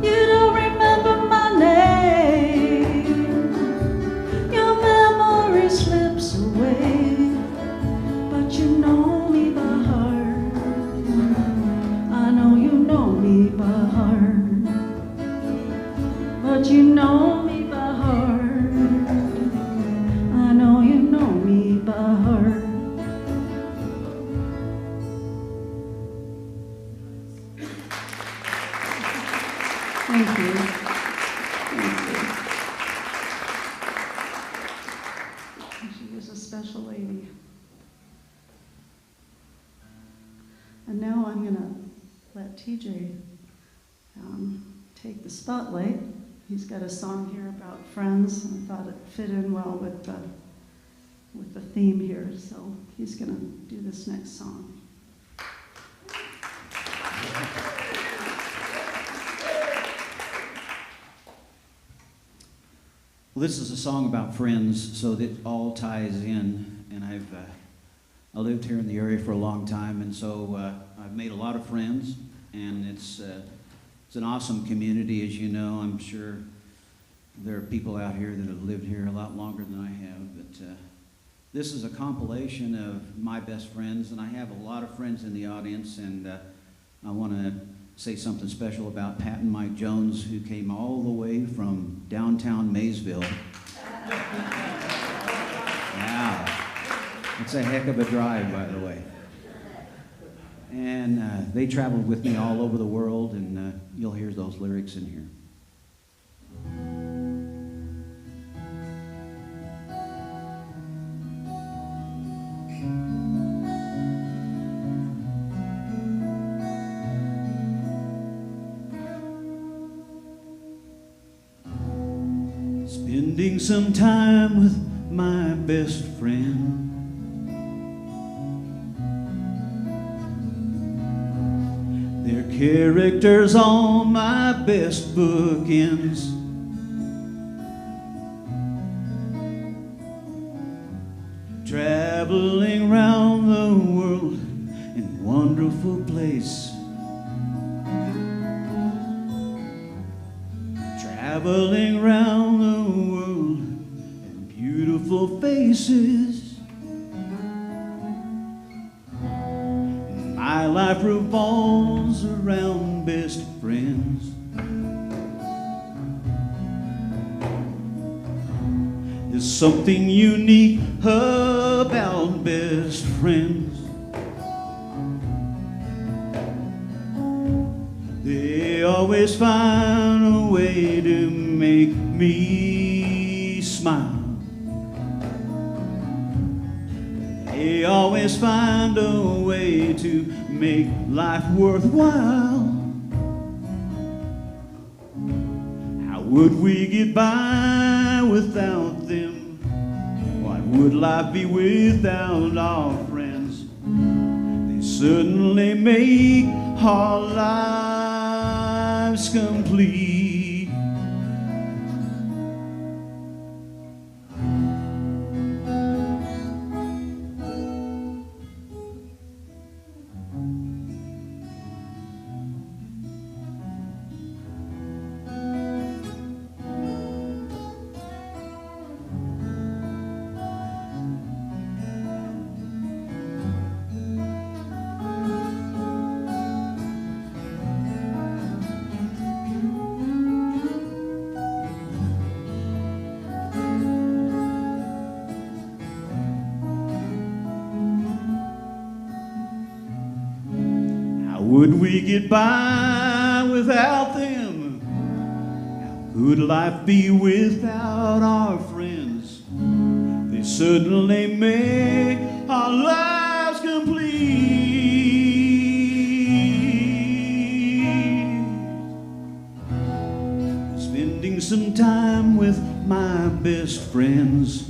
You don't remember my name, your memory slips away, but you know me by heart. I lady. And now I'm going to let TJ take the spotlight. He's got a song here about friends, and I thought it fit in well with the theme here, so he's going to do this next song. Well, this is a song about friends, so that all ties in. And I lived here in the area for a long time, and so I've made a lot of friends, and it's an awesome community, as you know. I'm sure there are people out here that have lived here a lot longer than I have, but this is a compilation of my best friends, and I have a lot of friends in the audience, and I want to say something special about Pat and Mike Jones, who came all the way from downtown Maysville. Wow. It's a heck of a drive, by the way. And they traveled with me all over the world, and you'll hear those lyrics in here. Spending some time with my best friend. Their characters on my best bookends. Traveling round the world in wonderful place. Traveling round the world in beautiful faces. My life revolves around best friends. There's something unique about best friends. They always find a way to make me smile. They always find a way to make life worthwhile. How would we get by without them? What would life be without our friends? They certainly make our lives complete. Would we get by without them? How could life be without our friends? They certainly make our lives complete. Spending some time with my best friends.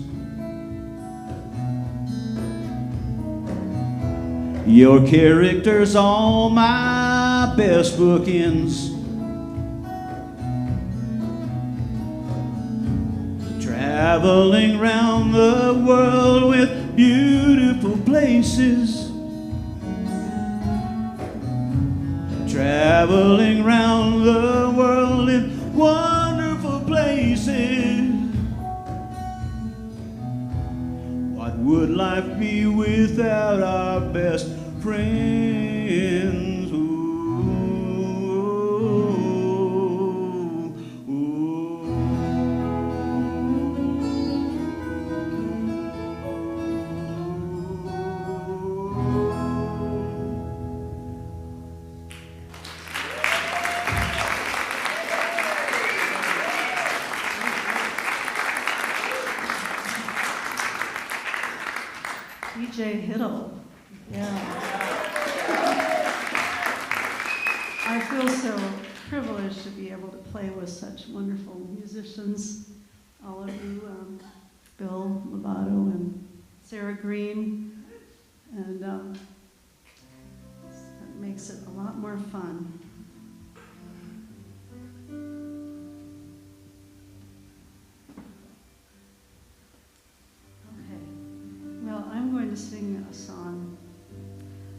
Your character's all my best bookends. Traveling round the world with beautiful places. Traveling round the world in wonderful places. What would life be without our best friends? Ooh, ooh, ooh. DJ Hiddle. Yeah. I feel so privileged to be able to play with such wonderful musicians, all of you, Bill Lovato and Sarah Green, and that makes it a lot more fun. Okay, well, I'm going to sing a song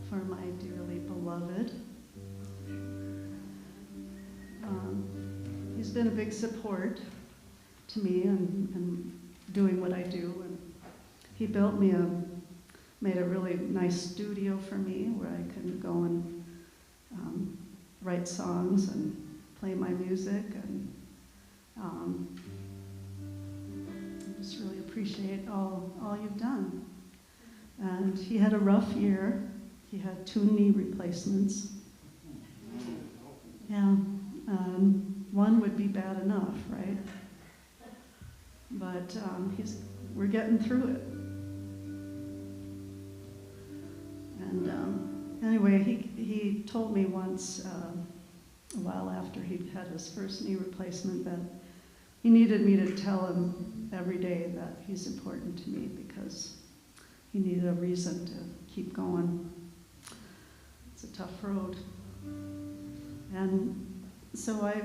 for my dearly beloved. He's been a big support to me and doing what I do. And he made a really nice studio for me where I can go and write songs and play my music. And I just really appreciate all you've done. And he had a rough year. He had 2 knee replacements. Yeah. One would be bad enough, right? But we're getting through it. And anyway, he told me once, a while after he'd had his first knee replacement, that he needed me to tell him every day that he's important to me because he needed a reason to keep going. It's a tough road. And so I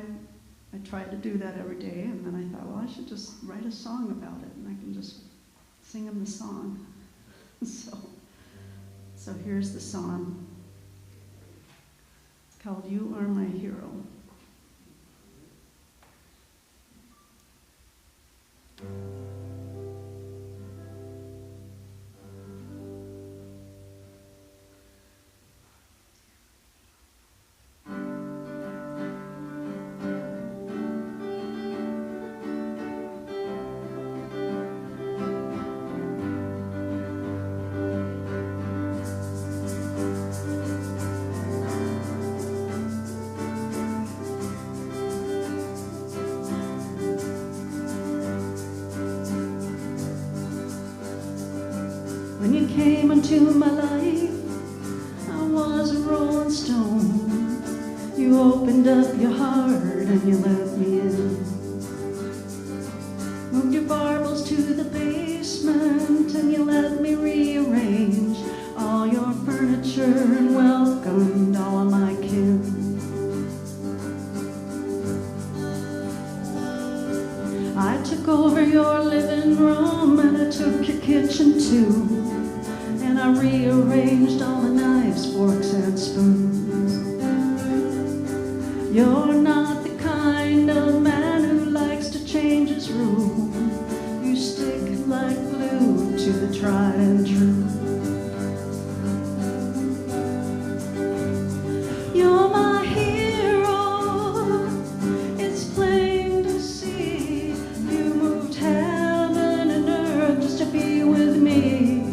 tried to do that every day, and then I thought, well, I should just write a song about it, and I can just sing him the song. So here's the song. It's called You Are My Hero. When you came into my life, I was a rolling stone. You opened up your heart and you let me in. Moved your barbels to the basement and you let me rearrange all your furniture and welcomed all of my kin. I took over your living room and I took your kitchen too. And I rearranged all the knives, forks, and spoons. You're not the kind of man who likes to change his room. You stick like glue to the tried and true. You're my hero, it's plain to see. You moved heaven and earth just to be with me.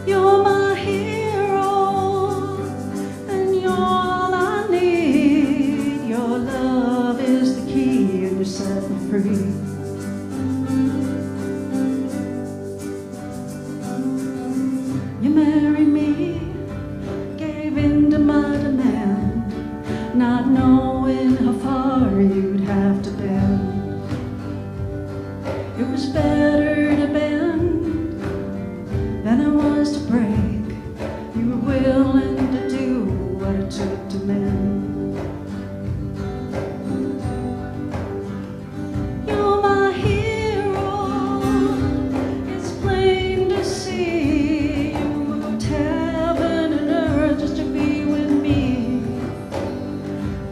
You're my hero, and you're all I need. Your love is the key, and you set me free. You married me, gave in to my demand, not knowing how far you'd have to bend. It was better to bend than it was to break. You were willing to do what it took to mend. You're my hero, it's plain to see. You moved heaven and earth just to be with me.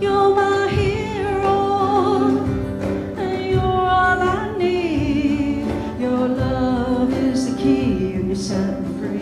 You're my hero, and you're all I need. Your love is the key, and you set me free.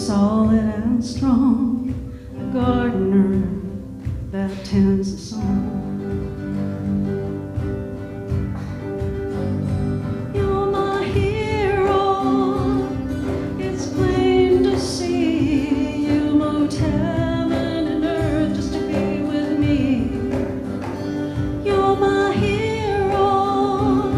solid and strong, a gardener that tends the song. You're my hero, it's plain to see. You moved heaven and earth just to be with me. You're my hero,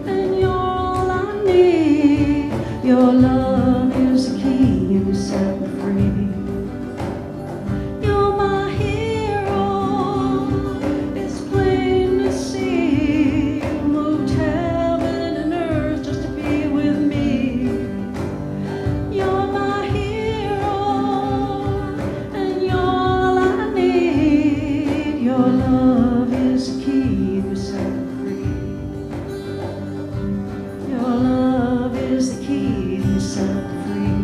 and you're all I need. Your love is the key, you set me free. You're my hero, it's plain to see. You moved heaven and earth just to be with me. You're my hero, and you're all I need. Your love is the key, you set me free. Your love is the key, you set me free.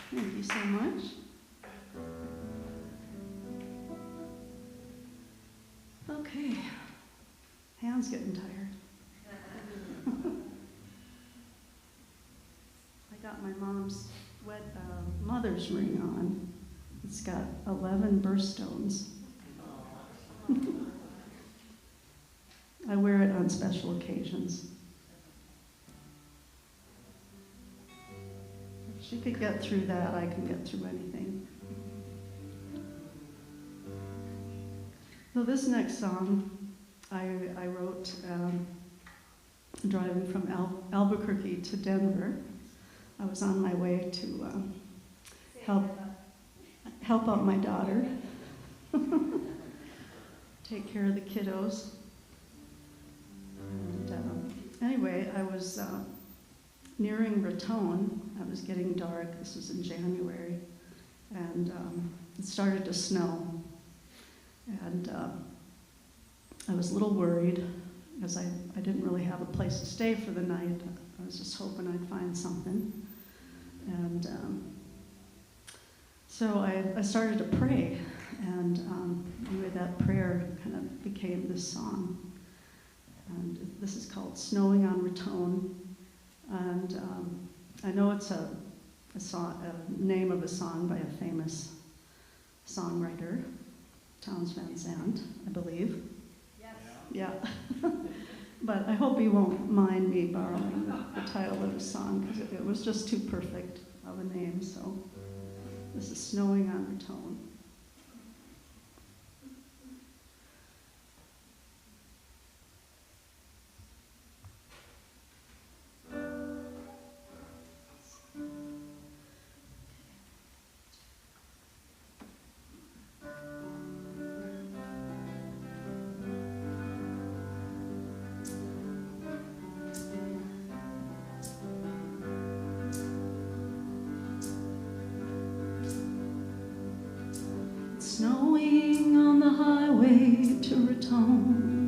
Thank you so much. Okay, hands getting tired. I got my mom's mother's ring on. It's got 11 birthstones. I wear it on special occasions. If she could get through that, I can get through anything. So this next song I wrote driving from Albuquerque to Denver. I was on my way to help out my daughter, take care of the kiddos. And anyway, I was nearing Raton. I was getting dark. This was in January, and it started to snow. And I was a little worried because I didn't really have a place to stay for the night. I was just hoping I'd find something. And so I started to pray, and anyway, that prayer kind of became this song. And this is called Snowing on Raton. And I know it's a name of a song by a famous songwriter, Townes Van Zandt, I believe. Yes. Yeah. But I hope you won't mind me borrowing the title of the song, because it was just too perfect of a name. So this is Snowing on Raton. Snowing on the highway to Raton,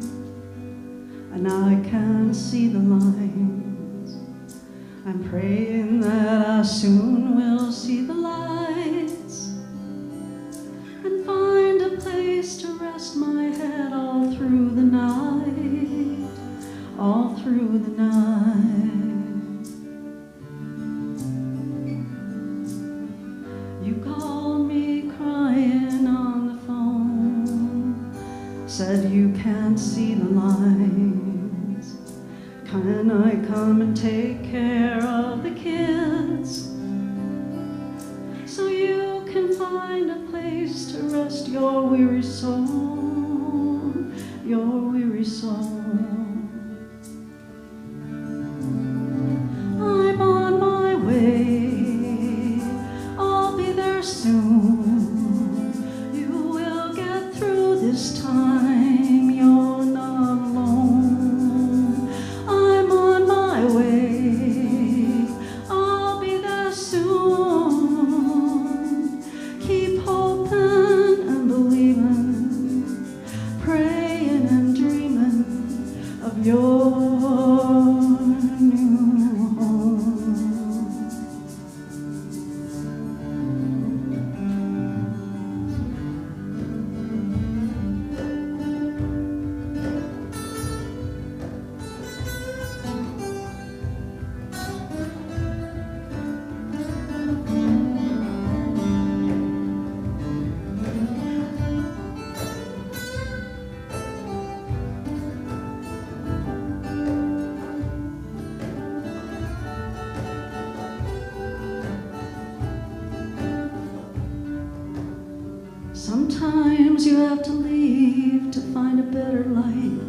and I can see the lines. I'm praying that I soon will see the lights and find a place to rest my head all through the night, all through the night. You called me crying on the phone, said you can't see the lines. Can I come and take care of the kids so you can find a place to rest your weary soul, your weary soul? I'm on my way, I'll be there soon. You will get through this time, you're not alone. I'm on my way, I'll be there soon. Keep hoping and believing, Sometimes you have to leave to find a better light,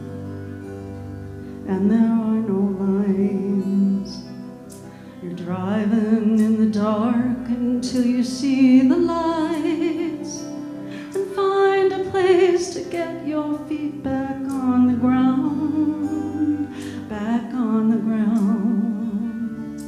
and there are no lines. You're driving in the dark until you see the lights and find a place to get your feet back on the ground, back on the ground.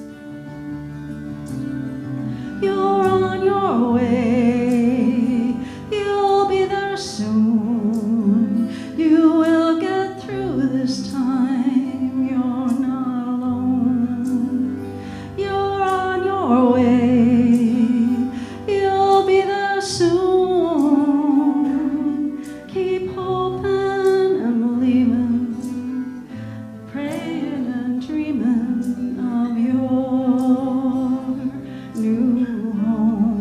You're on your way, you'll be there soon. You will get through this time, you're not alone. You're on your way, you'll be there soon. Keep hoping and believing, praying and dreaming of your new home.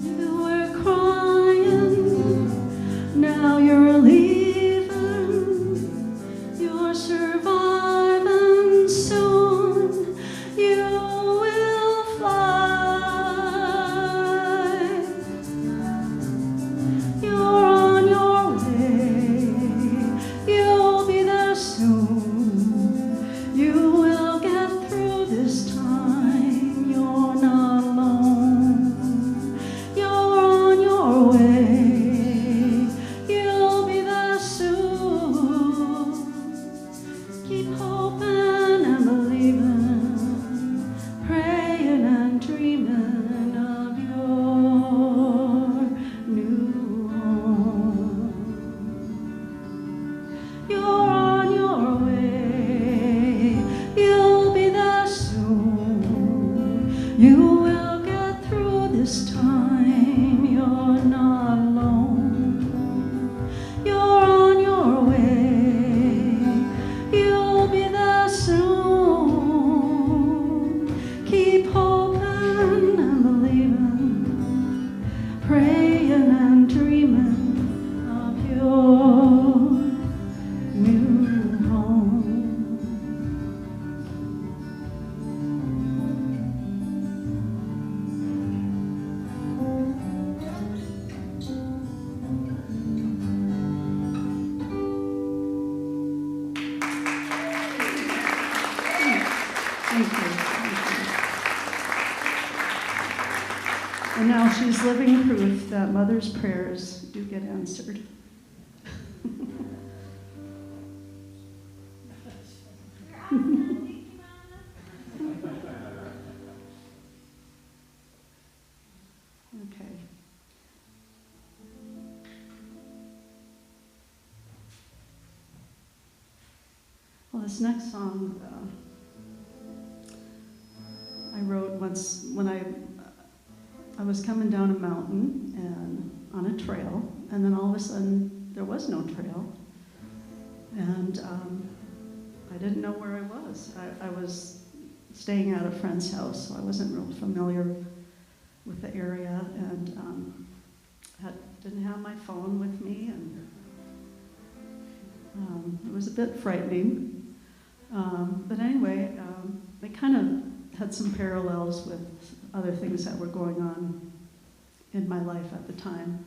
You were crying, now you're leaving. You're surviving, soon you will fly. You're on your way, you'll be there soon. You will get through this time, you're not alone. You're on your way, you'll be there soon. Keep hoping and believing, praying and dreaming of your new home. You're on your way, you'll be there soon. You will get through this time, you're not alone. You're on your way, you'll be there soon. Keep hoping and believing, praying and dreaming of your new home. Thank you. And now she's living proof that mother's prayers do get answered. Okay. Well, this next song I wrote once when I was coming down a mountain and on a trail, and then all of a sudden there was no trail, and I didn't know where I was. I was staying at a friend's house, so I wasn't real familiar with the area, and didn't have my phone with me, and it was a bit frightening. But anyway, I kind of had some parallels with other things that were going on in my life at the time,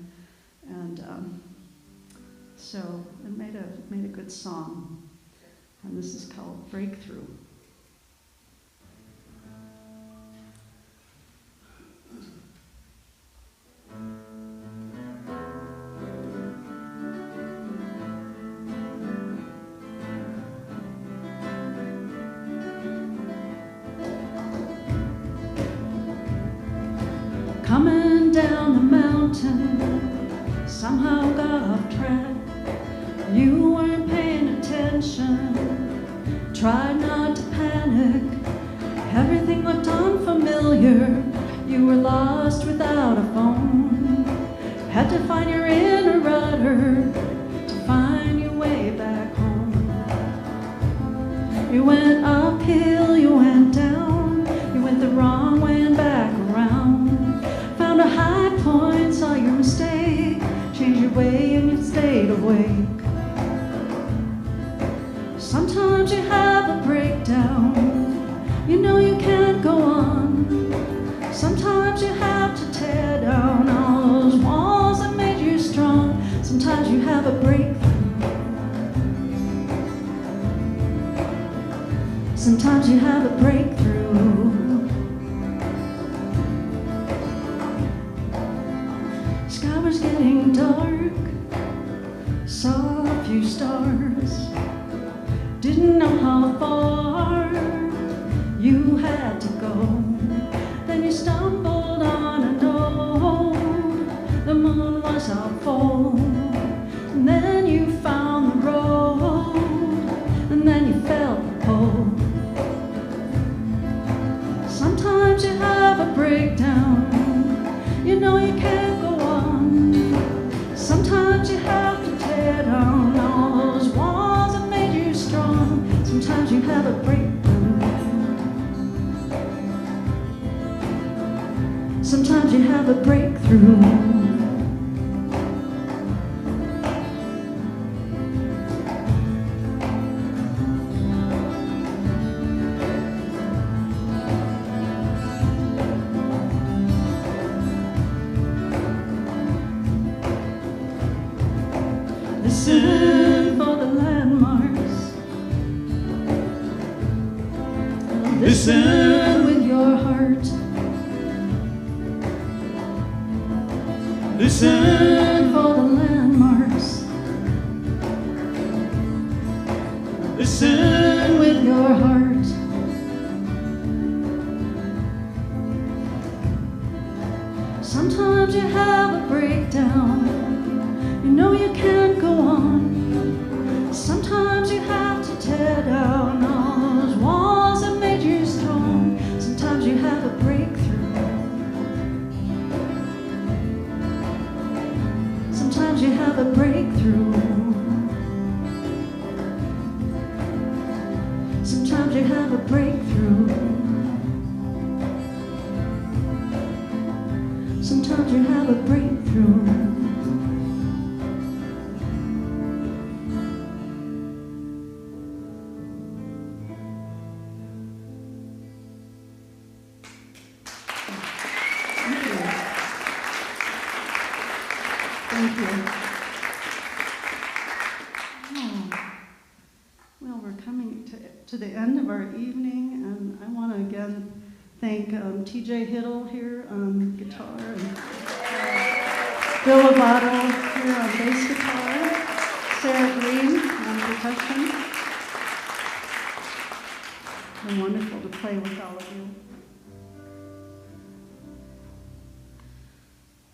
and so it made a good song, and this is called Breakthrough. Coming down the mountain, somehow got off track. You weren't paying attention, tried not to panic. Everything looked unfamiliar. You were lost without a phone. Had to find your inner rudder to find your way back home. You went uphill, you went down, you went the wrong way and back around. Found a high point, saw your mistake, changed your way and you stayed awake. Sometimes you have a breakdown, you know you can't go on. Sometimes you have to tear down all those walls that made you strong. Sometimes you have a breakthrough. Sometimes you have a breakthrough. Sky was getting dark, saw a few stars. Didn't know how far you had to go. Then you stumbled on a note, the moon was out full. And then you found the road, and then you felt the pull. Sometimes you have a breakdown, you know you can't go on. Sometimes you have to tear down all those walls that made you strong. Sometimes you have a breakdown. Sometimes you have a breakthrough. Listen for the landmarks. Listen with your heart. Listen for the landmarks. Listen with your heart. Sometimes you have a breakdown. You know you can't go on. Sometimes you have to tear down all those walls that made you strong. Sometimes you have a breakthrough. Sometimes you have a breakthrough. Sometimes you have a breakthrough. Sometimes you have a breakthrough. Thank you. Oh. Well, we're coming to the end of our evening, and I want to again thank TJ Hiddle here on guitar, and Bill Lovato here on bass guitar, Sarah Green on percussion. It's been wonderful to play with all of you.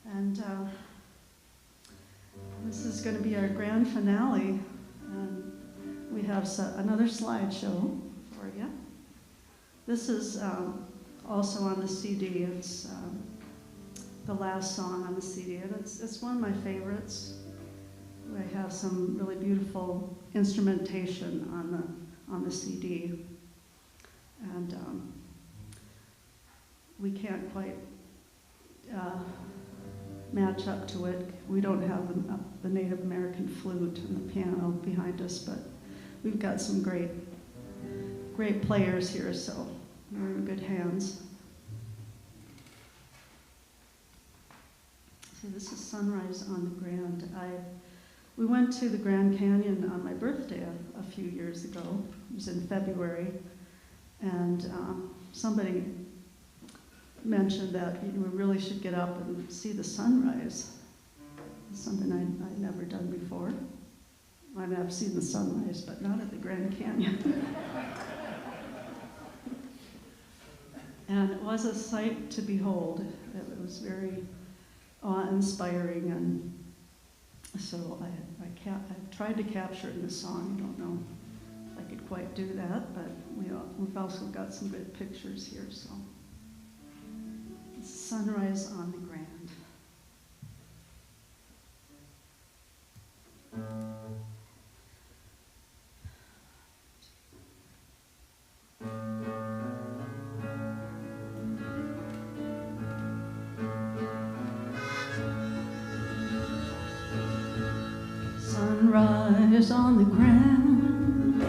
And this is going to be our grand finale. We have another slideshow for you. This is also on the CD. It's the last song on the CD, and it's one of my favorites. I have some really beautiful instrumentation on the CD, and we can't quite match up to it. We don't have the Native American flute and the piano behind us, but we've got some great players here, so we're in good hands. So this is Sunrise on the Grand. We went to the Grand Canyon on my birthday a few years ago. It was in February, and somebody mentioned that we really should get up and see the sunrise. It's something I'd never done before. I mean, I've seen the sunrise, but not at the Grand Canyon. And it was a sight to behold. It was very awe-inspiring, and so I tried to capture it in a song. I don't know if I could quite do that, but we've also got some good pictures here, so. It's Sunrise on the Grand. Sunrise on the Grand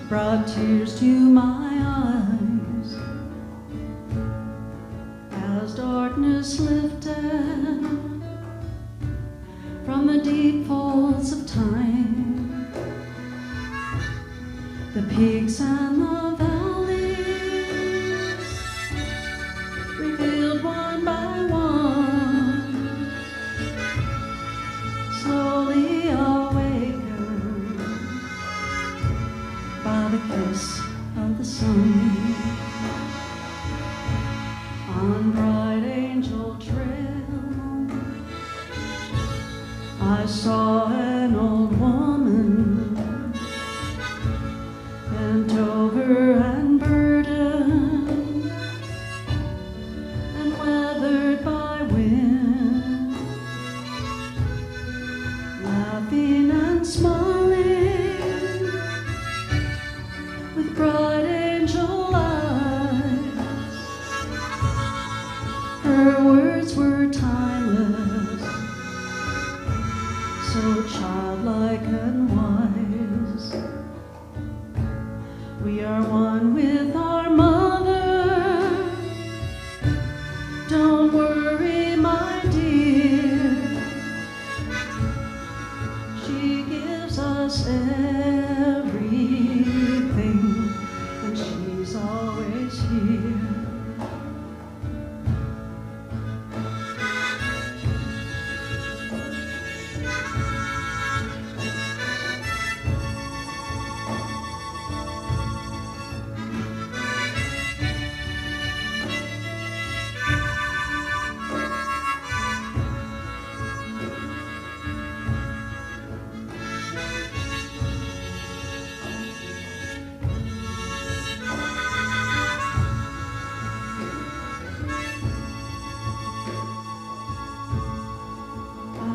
brought tears to my eyes. voice lifted from the deep folds of time, the peaks and the valleys revealed one by one, slowly awakened by the kiss of the sun. On bright angel trail, I saw an old woman bent over and burdened and weathered by wind, laughing and smiling with bright angel eyes. Her words were timeless, so childlike and wise. We are one with our mother. Don't worry, my dear. She gives us everything, and she's always here.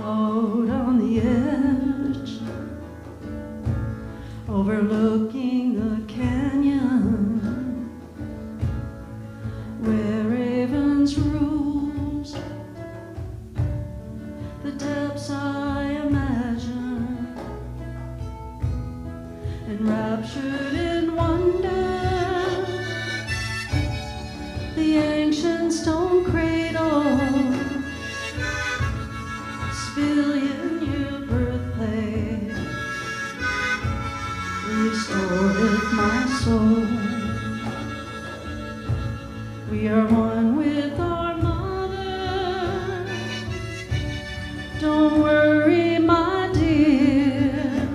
Out on the edge, overlooking the canyon where ravens roost, the depths I imagine, enraptured in wonder, the ancient stone cradle, billion year birthplace, restored my soul. We are one with our mother. Don't worry, my dear.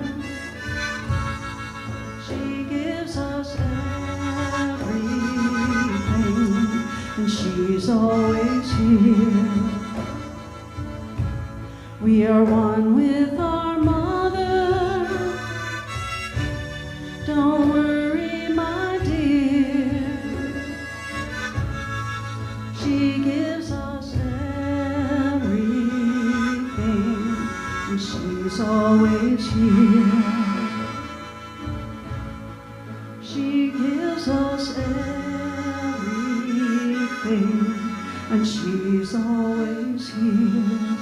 She gives us everything, and she's always here. We are one with our mother. Don't worry, my dear. She gives us everything, and she's always here. She gives us everything, and she's always here.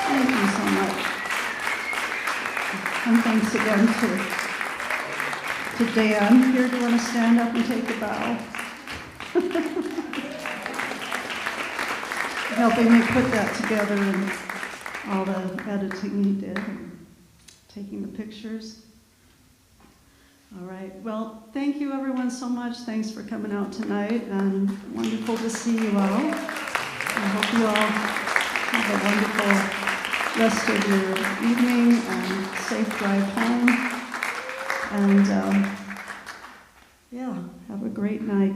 Thank you so much. And thanks again to Dan. Here, do you want to stand up and take a bow? Helping me put that together and all the editing he did and taking the pictures. All right. Well, thank you everyone so much. Thanks for coming out tonight, and wonderful to see you all. I hope you all have a wonderful rest of your evening and safe drive home. And yeah, have a great night.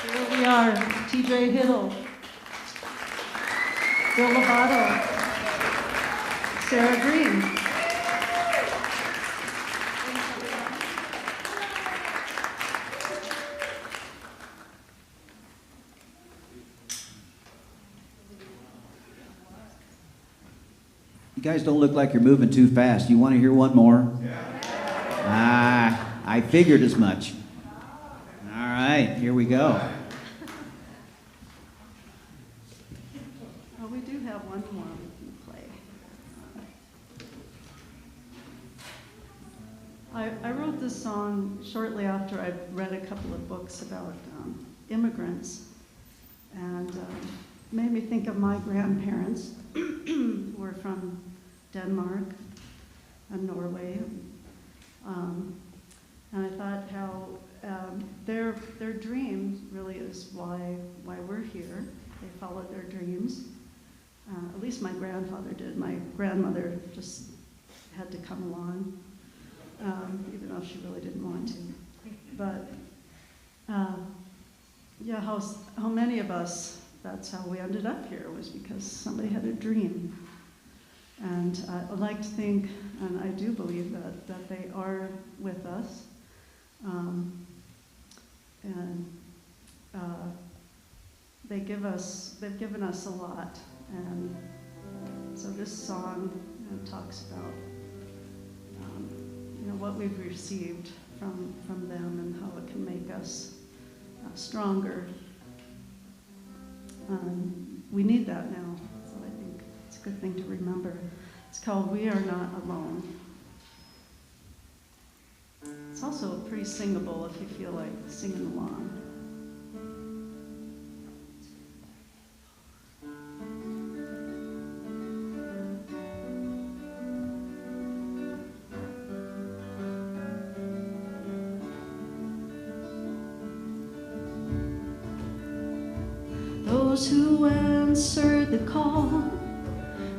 Here we are, TJ Hiddle, Bill Lovato, Sarah Green. You guys don't look like you're moving too fast. You want to hear one more? Yeah. I figured as much. All right, here we go. I wrote this song shortly after I read a couple of books about immigrants, and made me think of my grandparents who were from Denmark and Norway. And I thought how their dream really is why we're here. They followed their dreams. At least my grandfather did. My grandmother just had to come along, even though she really didn't want to. But yeah, how many of us, that's how we ended up here, was because somebody had a dream. And I like to think, and I do believe that they are with us. They've given us a lot. And so this song talks about what we've received from them and how it can make us stronger. We need that now, so I think it's a good thing to remember. It's called We Are Not Alone. It's also pretty singable if you feel like singing along. Those who answered the call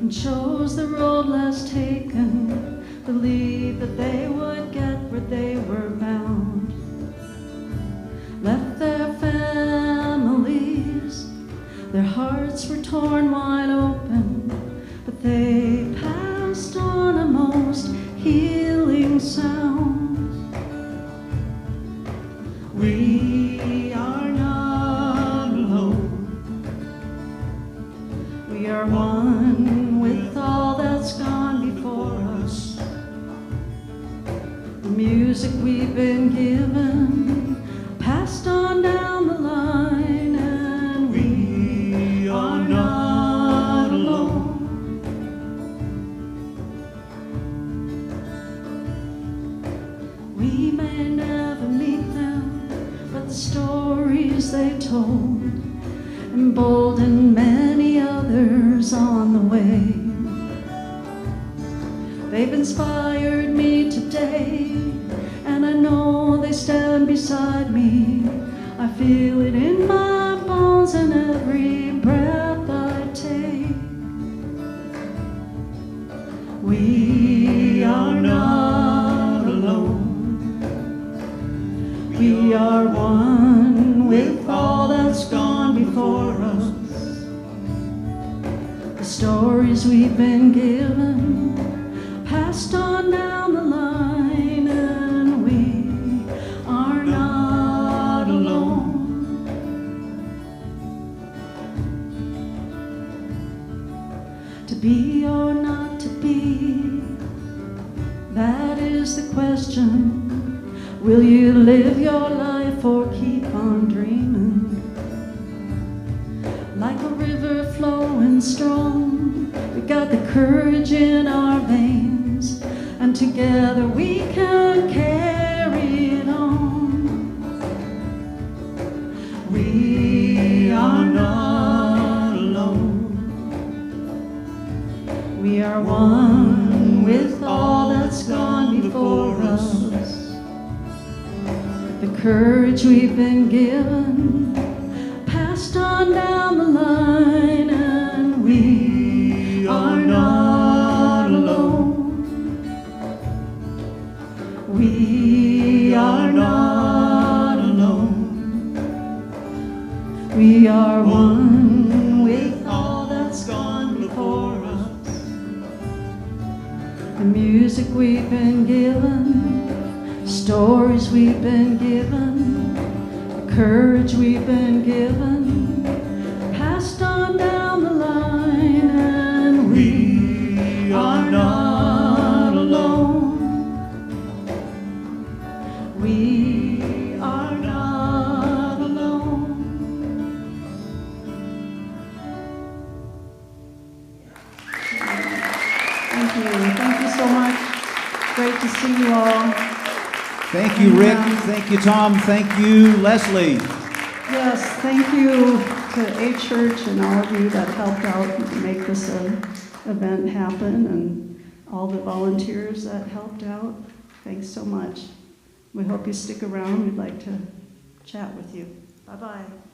and chose the road less taken believed that they would get where they were bound. Left their families, their hearts were torn wide open, but they passed on a most healing sound. We are not alone. We are one with all that's gone before us. The music we've been given, passed on down the line, and we are not alone. We may never meet them, but the stories they told emboldened many others on the way. They've inspired me today, and I know they stand beside me. I feel it in my bones and every breath I take. We are not alone. We are one with all that's gone before us. The stories we've been given, passed on down the line, and we are not alone. To be or not to be, that is the question. Will you live your life or keep on dreaming? Like a river flowing strong, we got the courage in our veins, and together we can carry it on. We are not alone. We are one with all that's gone before us. The courage we've been given, passed on down the line, and we are not alone. We are not alone. We are one with all that's gone before us. The music we've been given, stories we've been given, the courage we've been given, passed on down the line, and we are not alone. We are not alone. Thank you so much. Great to see you all. Thank you, Rick. Thank you, Tom. Thank you, Leslie. Yes, thank you to A Church and all of you that helped out to make this event happen, and all the volunteers that helped out. Thanks so much. We hope you stick around. We'd like to chat with you. Bye-bye.